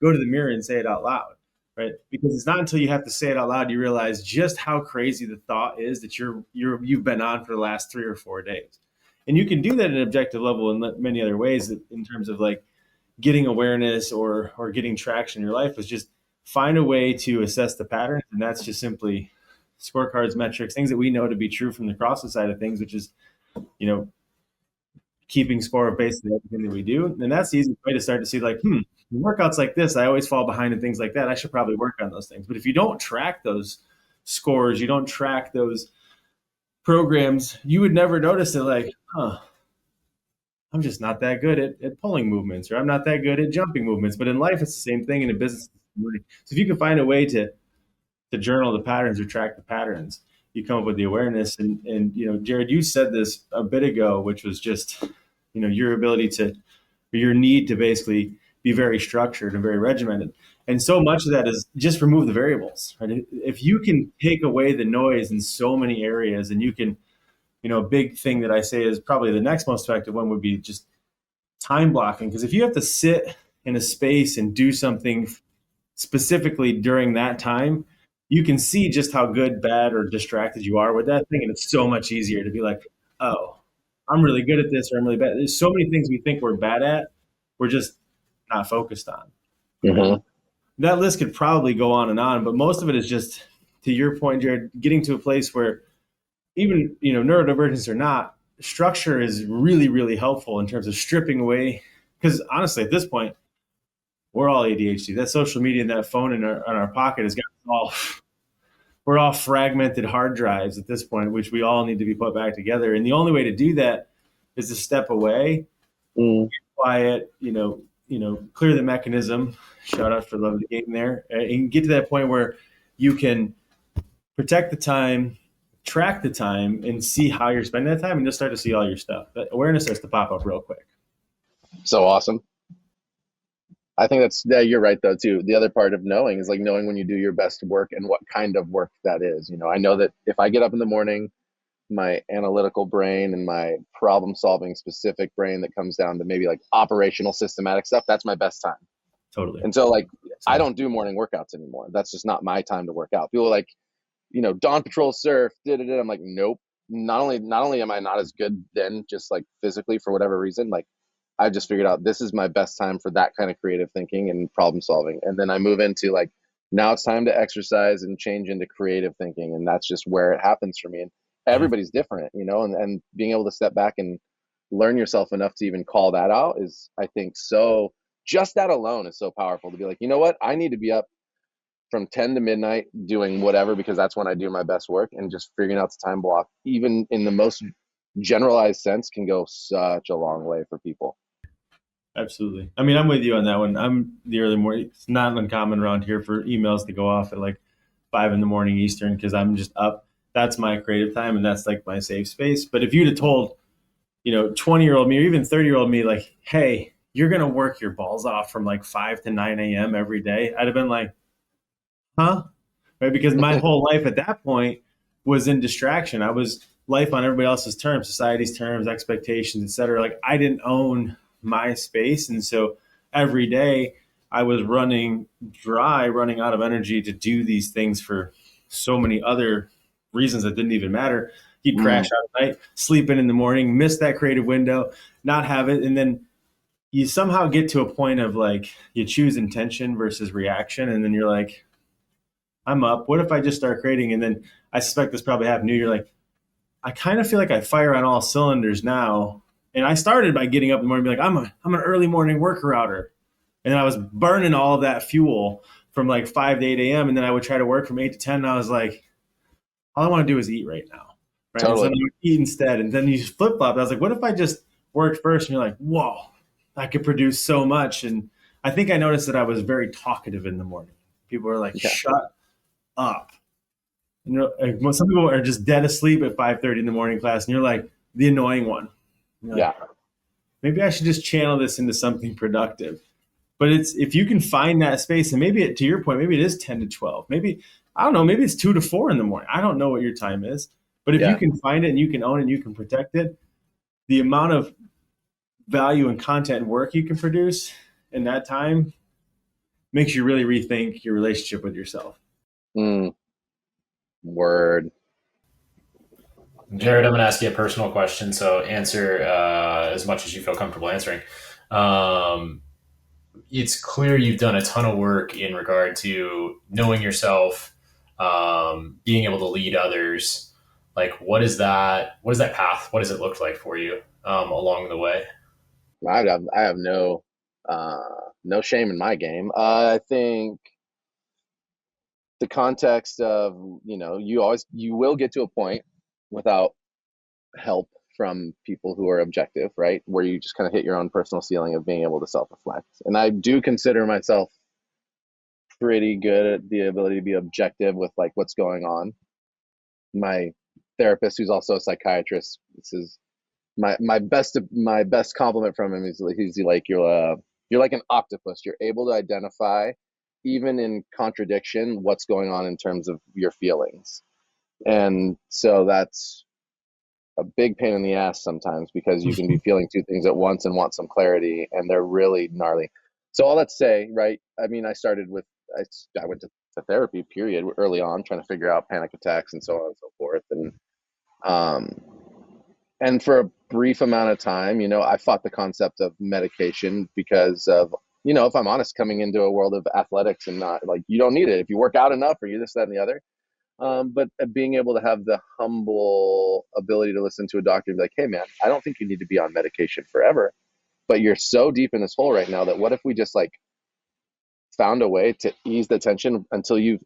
go to the mirror and say it out loud, right? Because it's not until you have to say it out loud you realize just how crazy the thought is that you've been on for the last 3 or 4 days. And you can do that at an objective level in many other ways, in terms of like getting awareness or getting traction in your life, is just find a way to assess the patterns. And that's just simply scorecards, metrics, things that we know to be true from the CrossFit side of things, which is, keeping score of basically everything that we do. And that's the easiest way to start to see like, workouts like this, I always fall behind in things like that. I should probably work on those things. But if you don't track those scores, you don't track those programs, you would never notice it, like, I'm just not that good at pulling movements, or I'm not that good at jumping movements. But in life, it's the same thing. In a business. So if you can find a way to journal the patterns or track the patterns, you come up with the awareness. And Jared, you said this a bit ago, which was just, your ability your need to basically be very structured and very regimented. And so much of that is just remove the variables, right? If you can take away the noise in so many areas, and you can, a big thing that I say is probably the next most effective one would be just time blocking. Because if you have to sit in a space and do something specifically during that time, you can see just how good, bad, or distracted you are with that thing. And it's so much easier to be like, oh, I'm really good at this, or I'm really bad. There's so many things we think we're bad at, we're just not focused on. Mm-hmm. That list could probably go on and on, but most of it is just, to your point, Jared, getting to a place where even, neurodivergence or not, structure is really, really helpful in terms of stripping away. Because honestly, at this point, we're all ADHD. That social media and that phone in our pocket has got us all. We're all fragmented hard drives at this point, which we all need to be put back together. And the only way to do that is to step away, quiet, clear the mechanism. Shout out for Love of the Game there, and get to that point where you can protect the time, track the time, and see how you're spending that time, and you'll start to see all your stuff. That awareness starts to pop up real quick. So awesome. I think you're right though too. The other part of knowing is like knowing when you do your best work and what kind of work that is. I know that if I get up in the morning, my analytical brain and my problem solving specific brain that comes down to maybe like operational systematic stuff, that's my best time. Totally. And so like, I don't do morning workouts anymore. That's just not my time to work out. People are like, dawn patrol surf, I'm like, nope. Not only am I not as good then, just like physically for whatever reason, like I just figured out this is my best time for that kind of creative thinking and problem solving. And then I move into like, now it's time to exercise and change into creative thinking. And that's just where it happens for me. And everybody's different, and being able to step back and learn yourself enough to even call that out is, I think, so just that alone is so powerful to be like, you know what, I need to be up from 10 to midnight doing whatever, because that's when I do my best work, and just figuring out the time block, even in the most generalized sense, can go such a long way for people. Absolutely. I mean, I'm with you on that one. I'm the early morning. It's not uncommon around here for emails to go off at like 5 a.m. Eastern, because I'm just up. That's my creative time, and that's like my safe space. But if you'd have told, 20-year-old me or even 30-year-old me, like, hey, you're going to work your balls off from like 5 to 9 a.m. every day, I'd have been like, huh? Right? Because my whole life at that point was in distraction. I was life on everybody else's terms, society's terms, expectations, et cetera. Like, I didn't own my space. And so every day I was running out of energy to do these things for so many other reasons that didn't even matter. You'd crash out at night, sleep in the morning, miss that creative window, not have it. And then you somehow get to a point of like, you choose intention versus reaction. And then you're like, I'm up. What if I just start creating? And then I suspect this probably happened to you. You're like, I kind of feel like I fire on all cylinders now. And I started by getting up in the morning and be like, I'm an early morning worker outer. And I was burning all of that fuel from like 5 to 8 a.m. And then I would try to work from 8 to 10. And I was like, all I want to do is eat right now. Right. Totally. So then I would eat instead. And then you flip flop. I was like, what if I just worked first? And you're like, whoa, I could produce so much. And I think I noticed that I was very talkative in the morning. People were like, shut up. Some people are just dead asleep at 5:30 in the morning class. And you're like the annoying one. Like, maybe I should just channel this into something productive. But if you can find that space, and maybe to your point, maybe it is 10 to 12. Maybe, I don't know, maybe it's 2 to 4 in the morning. I don't know what your time is. But if you can find it and you can own it and you can protect it, the amount of value and content and work you can produce in that time makes you really rethink your relationship with yourself. Word. Jared, I'm going to ask you a personal question, so answer as much as you feel comfortable answering. It's clear you've done a ton of work in regard to knowing yourself, being able to lead others. Like, what is that path? What does it look like for you along the way? I have no shame in my game. I think the context of, you will get to a point without help from people who are objective, right? Where you just kind of hit your own personal ceiling of being able to self-reflect. And I do consider myself pretty good at the ability to be objective with like what's going on. My therapist, who's also a psychiatrist, this is my best compliment from him is he's like, you're like an octopus. You're able to identify, even in contradiction, what's going on in terms of your feelings. And so that's a big pain in the ass sometimes, because you can be feeling two things at once and want some clarity, and they're really gnarly. So all that to say, right, I mean, I went to therapy period early on, trying to figure out panic attacks and so on and so forth. And for a brief amount of time, I fought the concept of medication because of, if I'm honest, coming into a world of athletics and not like, you don't need it if you work out enough or you this, that, and the other. But being able to have the humble ability to listen to a doctor and be like, hey man, I don't think you need to be on medication forever, but you're so deep in this hole right now that what if we just like found a way to ease the tension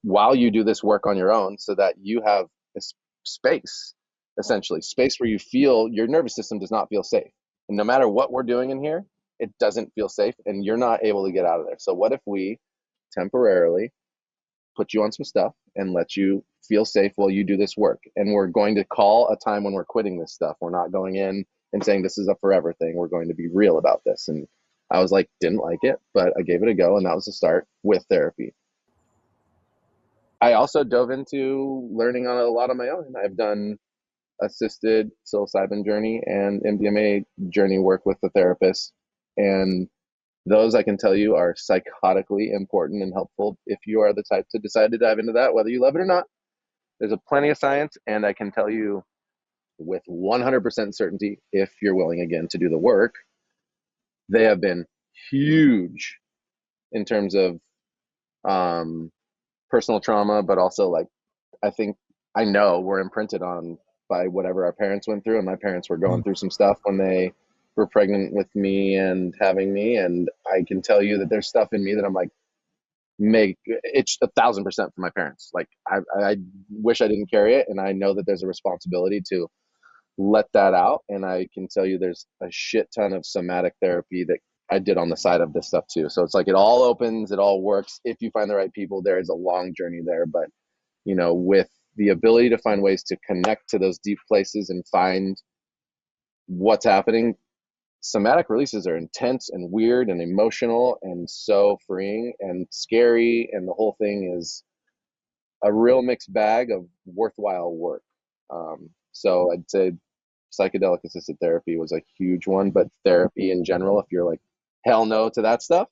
while you do this work on your own, so that you have a space, essentially space where you feel your nervous system does not feel safe. And no matter what we're doing in here, it doesn't feel safe and you're not able to get out of there. So what if we temporarily put you on some stuff and let you feel safe while you do this work? And we're going to call a time when we're quitting this stuff. We're not going in and saying this is a forever thing. We're going to be real about this. And I was like, didn't like it, but I gave it a go. And that was the start with therapy. I also dove into learning on a lot on my own. I've done assisted psilocybin journey and MDMA journey work with the therapist. And those, I can tell you, are psychotically important and helpful if you are the type to decide to dive into that, whether you love it or not. There's plenty of science, and I can tell you with 100% certainty, if you're willing again to do the work, they have been huge in terms of personal trauma, but also like I know we're imprinted on by whatever our parents went through, and my parents were going through some stuff when they were pregnant with me and having me, and I can tell you that there's stuff in me that I'm like, it's 1,000% for my parents. Like I wish I didn't carry it, and I know that there's a responsibility to let that out. And I can tell you there's a shit ton of somatic therapy that I did on the side of this stuff too. So it's like it all opens, it all works if you find the right people. There is a long journey there, but with the ability to find ways to connect to those deep places and find what's happening, somatic releases are intense and weird and emotional and so freeing and scary, and the whole thing is a real mixed bag of worthwhile work. So I'd say psychedelic assisted therapy was a huge one, but therapy in general, if you're like hell no to that stuff,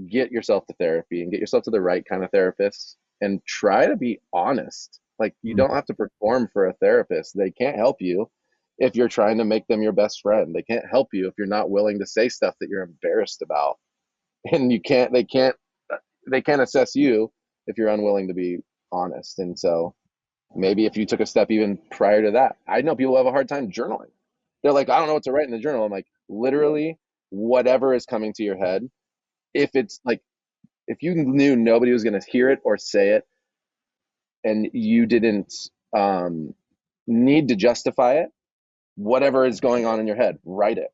get yourself to therapy and get yourself to the right kind of therapist and try to be honest. Like, you don't have to perform for a therapist. They can't help you if you're trying to make them your best friend. They can't help you if you're not willing to say stuff that you're embarrassed about. And they can't assess you if you're unwilling to be honest. And so maybe if you took a step even prior to that, I know people have a hard time journaling. They're like, I don't know what to write in the journal. I'm like, literally whatever is coming to your head. If it's like, if you knew nobody was going to hear it or say it, and you didn't need to justify it, whatever is going on in your head, write it.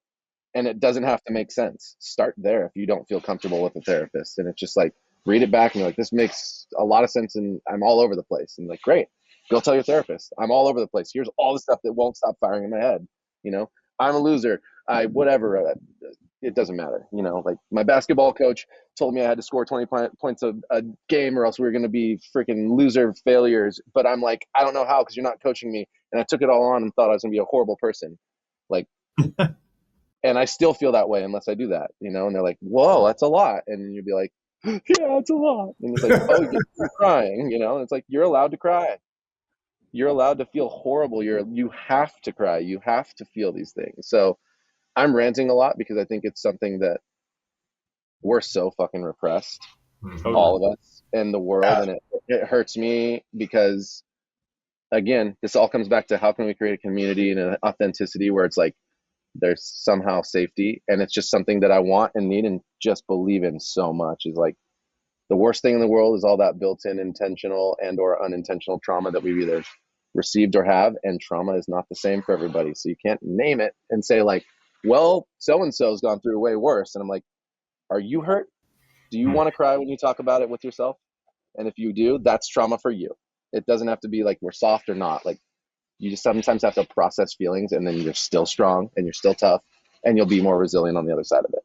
And it doesn't have to make sense. Start there if you don't feel comfortable with a therapist. And it's just like, read it back and you're like, this makes a lot of sense and I'm all over the place. And like, great, go tell your therapist, I'm all over the place. Here's all the stuff that won't stop firing in my head. I'm a loser. Whatever. It doesn't matter. Like, my basketball coach told me I had to score 20 points a game or else we were going to be freaking loser failures. But I'm like, I don't know how, because you're not coaching me. And I took it all on and thought I was going to be a horrible person. Like, and I still feel that way unless I do that, and they're like, whoa, that's a lot. And you'd be like, yeah, it's a lot. And it's like, oh, you're crying, and it's like, you're allowed to cry. You're allowed to feel horrible. You have to cry. You have to feel these things. So I'm ranting a lot because I think it's something that we're so fucking repressed, all of us in the world. And it hurts me because, again, this all comes back to how can we create a community and an authenticity where it's like, there's somehow safety. And it's just something that I want and need and just believe in so much. Is like, the worst thing in the world is all that built-in intentional and or unintentional trauma that we've either received or have. And trauma is not the same for everybody. So you can't name it and say like, well, so-and-so's gone through way worse. And I'm like, are you hurt? Do you want to cry when you talk about it with yourself? And if you do, that's trauma for you. It doesn't have to be like we're soft or not. Like, you just sometimes have to process feelings, and then you're still strong and you're still tough, and you'll be more resilient on the other side of it.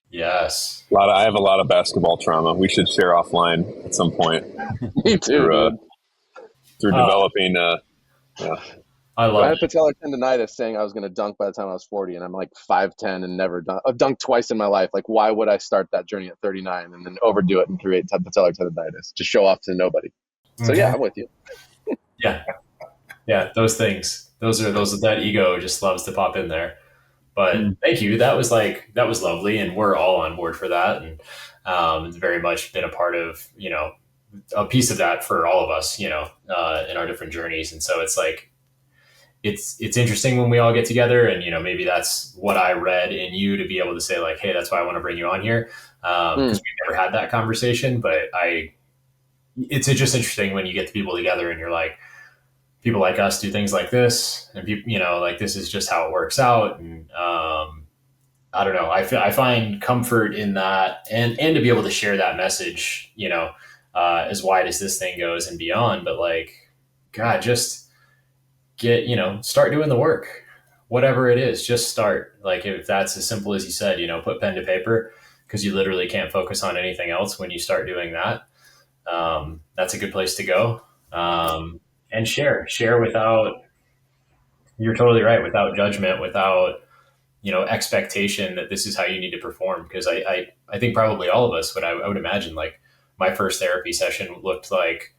Yes. I have a lot of basketball trauma. We should share offline at some point. Me too. Through developing. I love I had patellar tendonitis saying I was going to dunk by the time I was 40, and I'm like 5'10" and never done. I've dunked twice in my life. Like, why would I start that journey at 39 and then overdo it and create patellar tendonitis to show off to nobody? So yeah, I'm with you. Yeah, those things. Those that ego just loves to pop in there. But thank you. That was lovely, and we're all on board for that. And it's very much been a part of a piece of that for all of us, in our different journeys. And so it's like, it's interesting when we all get together, and, maybe that's what I read in you to be able to say like, hey, that's why I want to bring you on here. Because we've never had that conversation, but it's just interesting when you get the people together and you're like, people like us do things like this, and people, like this is just how it works out. And I don't know. I find comfort in that, and to be able to share that message, as wide as this thing goes and beyond. But like, God, just start doing the work, whatever it is. Just start. Like if that's as simple as you said, put pen to paper, because you literally can't focus on anything else when you start doing that. That's a good place to go. And share without, you're totally right, without judgment, without, expectation that this is how you need to perform. Because I think probably all of us, but I would imagine like my first therapy session looked like,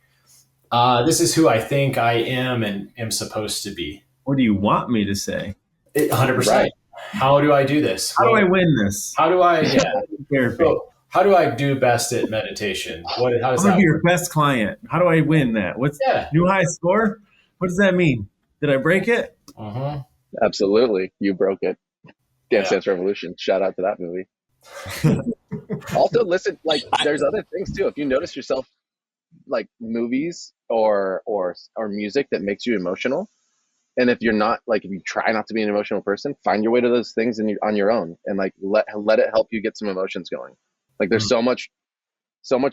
this is who I think I am and am supposed to be. What do you want me to say? 100%. Right. How do I do this? How do I win this? How do I, how do I do best at meditation? How does that be your best client? How do I win that? What's new high score? What does that mean? Did I break it? Uh-huh. Absolutely. You broke it. Dance Dance Revolution. Shout out to that movie. Also, listen, like there's other things too. If you notice yourself like movies or music that makes you emotional, and if you're not, like, if you try not to be an emotional person, find your way to those things on your own, and like let it help you get some emotions going. Like there's so much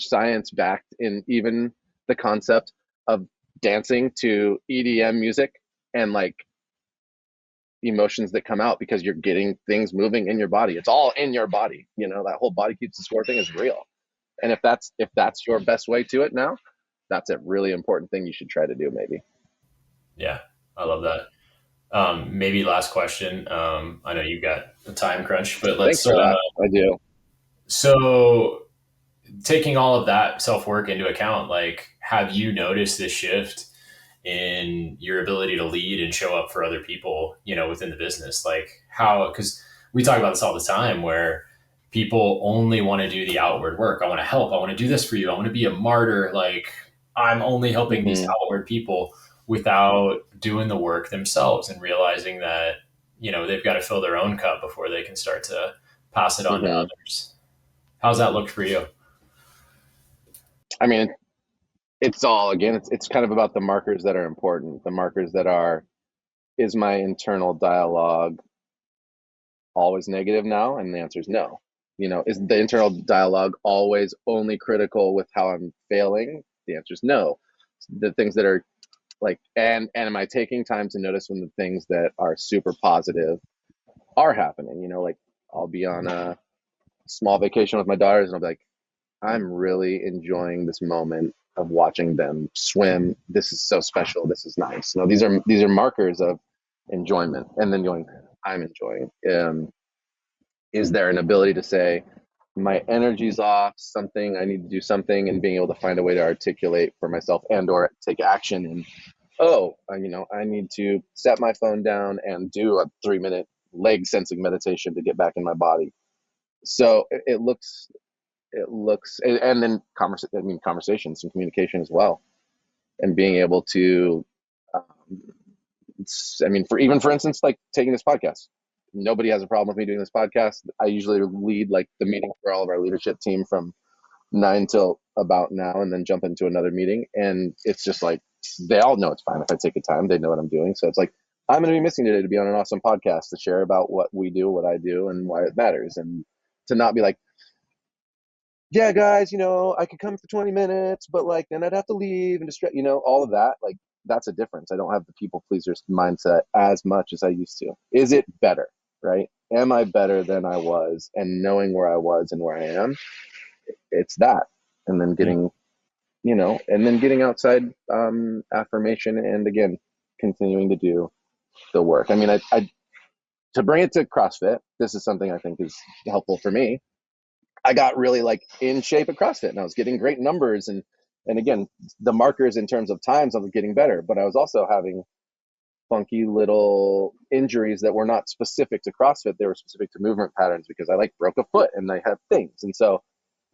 science backed in even the concept of dancing to EDM music and like emotions that come out because you're getting things moving in your body. It's all in your body. That whole body keeps the score thing is real. And if that's your best way to it now, that's a really important thing you should try to do, maybe. Yeah, I love that. Maybe last question. I know you've got a time crunch, but let's. Thanks for that. I do. So, taking all of that self-work into account, like, have you noticed this shift in your ability to lead and show up for other people, within the business? Like how, because we talk about this all the time, where people only want to do the outward work. I want to help. I want to do this for you. I want to be a martyr. Like I'm only helping these outward people without doing the work themselves and realizing that, they've got to fill their own cup before they can start to pass it on to others. How's that look for you? I mean, it's all, again, it's kind of about the markers that are important. The markers that are, is my internal dialogue always negative now? And the answer is no. Is the internal dialogue always only critical with how I'm failing? The answer is no. The things that are like, and am I taking time to notice when the things that are super positive are happening? Like I'll be on a small vacation with my daughters and I'll be like, I'm really enjoying this moment of watching them swim. This is so special. This is nice. These are markers of enjoyment. And then going, I'm enjoying. Is there an ability to say, my energy's off, something, I need to do something, and being able to find a way to articulate for myself and or take action. And I need to set my phone down and do a 3-minute leg sensing meditation to get back in my body. So it looks, and then conversations and communication as well, and being able to, for instance, like taking this podcast. Nobody has a problem with me doing this podcast. I usually lead like the meeting for all of our leadership team from 9 till about now, and then jump into another meeting. And it's just like, they all know it's fine if I take a time. They know what I'm doing. So it's like, I'm going to be missing today to be on an awesome podcast to share about what we do, what I do, and why it matters. And to not be like, yeah, guys, I could come for 20 minutes, but like, then I'd have to leave and distract, all of that. Like, that's a difference. I don't have the people pleasers mindset as much as I used to. Is it better, right? Am I better than I was? And knowing where I was and where I am, it's that. And then getting, getting outside affirmation, and again, continuing to do the work. I mean, I to bring it to CrossFit, this is something I think is helpful for me. I got really like in shape at CrossFit, and I was getting great numbers, and again, the markers in terms of times I was getting better, but I was also having funky little injuries that were not specific to CrossFit. They were specific to movement patterns because I like broke a foot and I had things. And so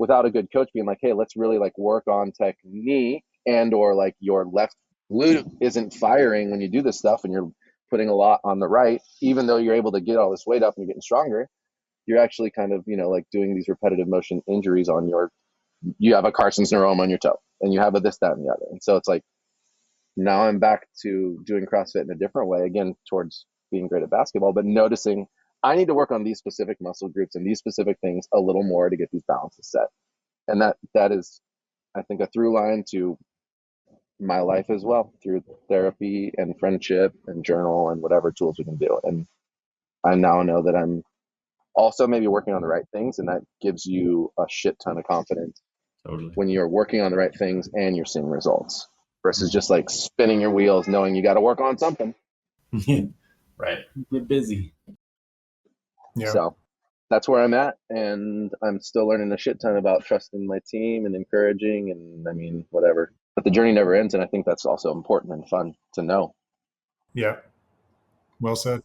without a good coach being like, hey, let's really like work on technique, and or like your left glute isn't firing when you do this stuff and you're putting a lot on the right, even though you're able to get all this weight up and you're getting stronger, you're actually kind of, like doing these repetitive motion injuries on you have a Carson's neuroma on your toe, and you have a this, that, and the other. And so it's like, now I'm back to doing CrossFit in a different way, again, towards being great at basketball, but noticing I need to work on these specific muscle groups and these specific things a little more to get these balances set. And that is, I think, a through line to my life as well, through therapy and friendship and journal and whatever tools we can do. And I now know that I'm also maybe working on the right things, and that gives you a shit ton of confidence when you're working on the right things and you're seeing results, versus just like spinning your wheels knowing you got to work on something. Right. Get busy. Yeah. So that's where I'm at, and I'm still learning a shit ton about trusting my team and encouraging, and I mean, whatever. But the journey never ends, and I think that's also important and fun to know. Yeah. Well said.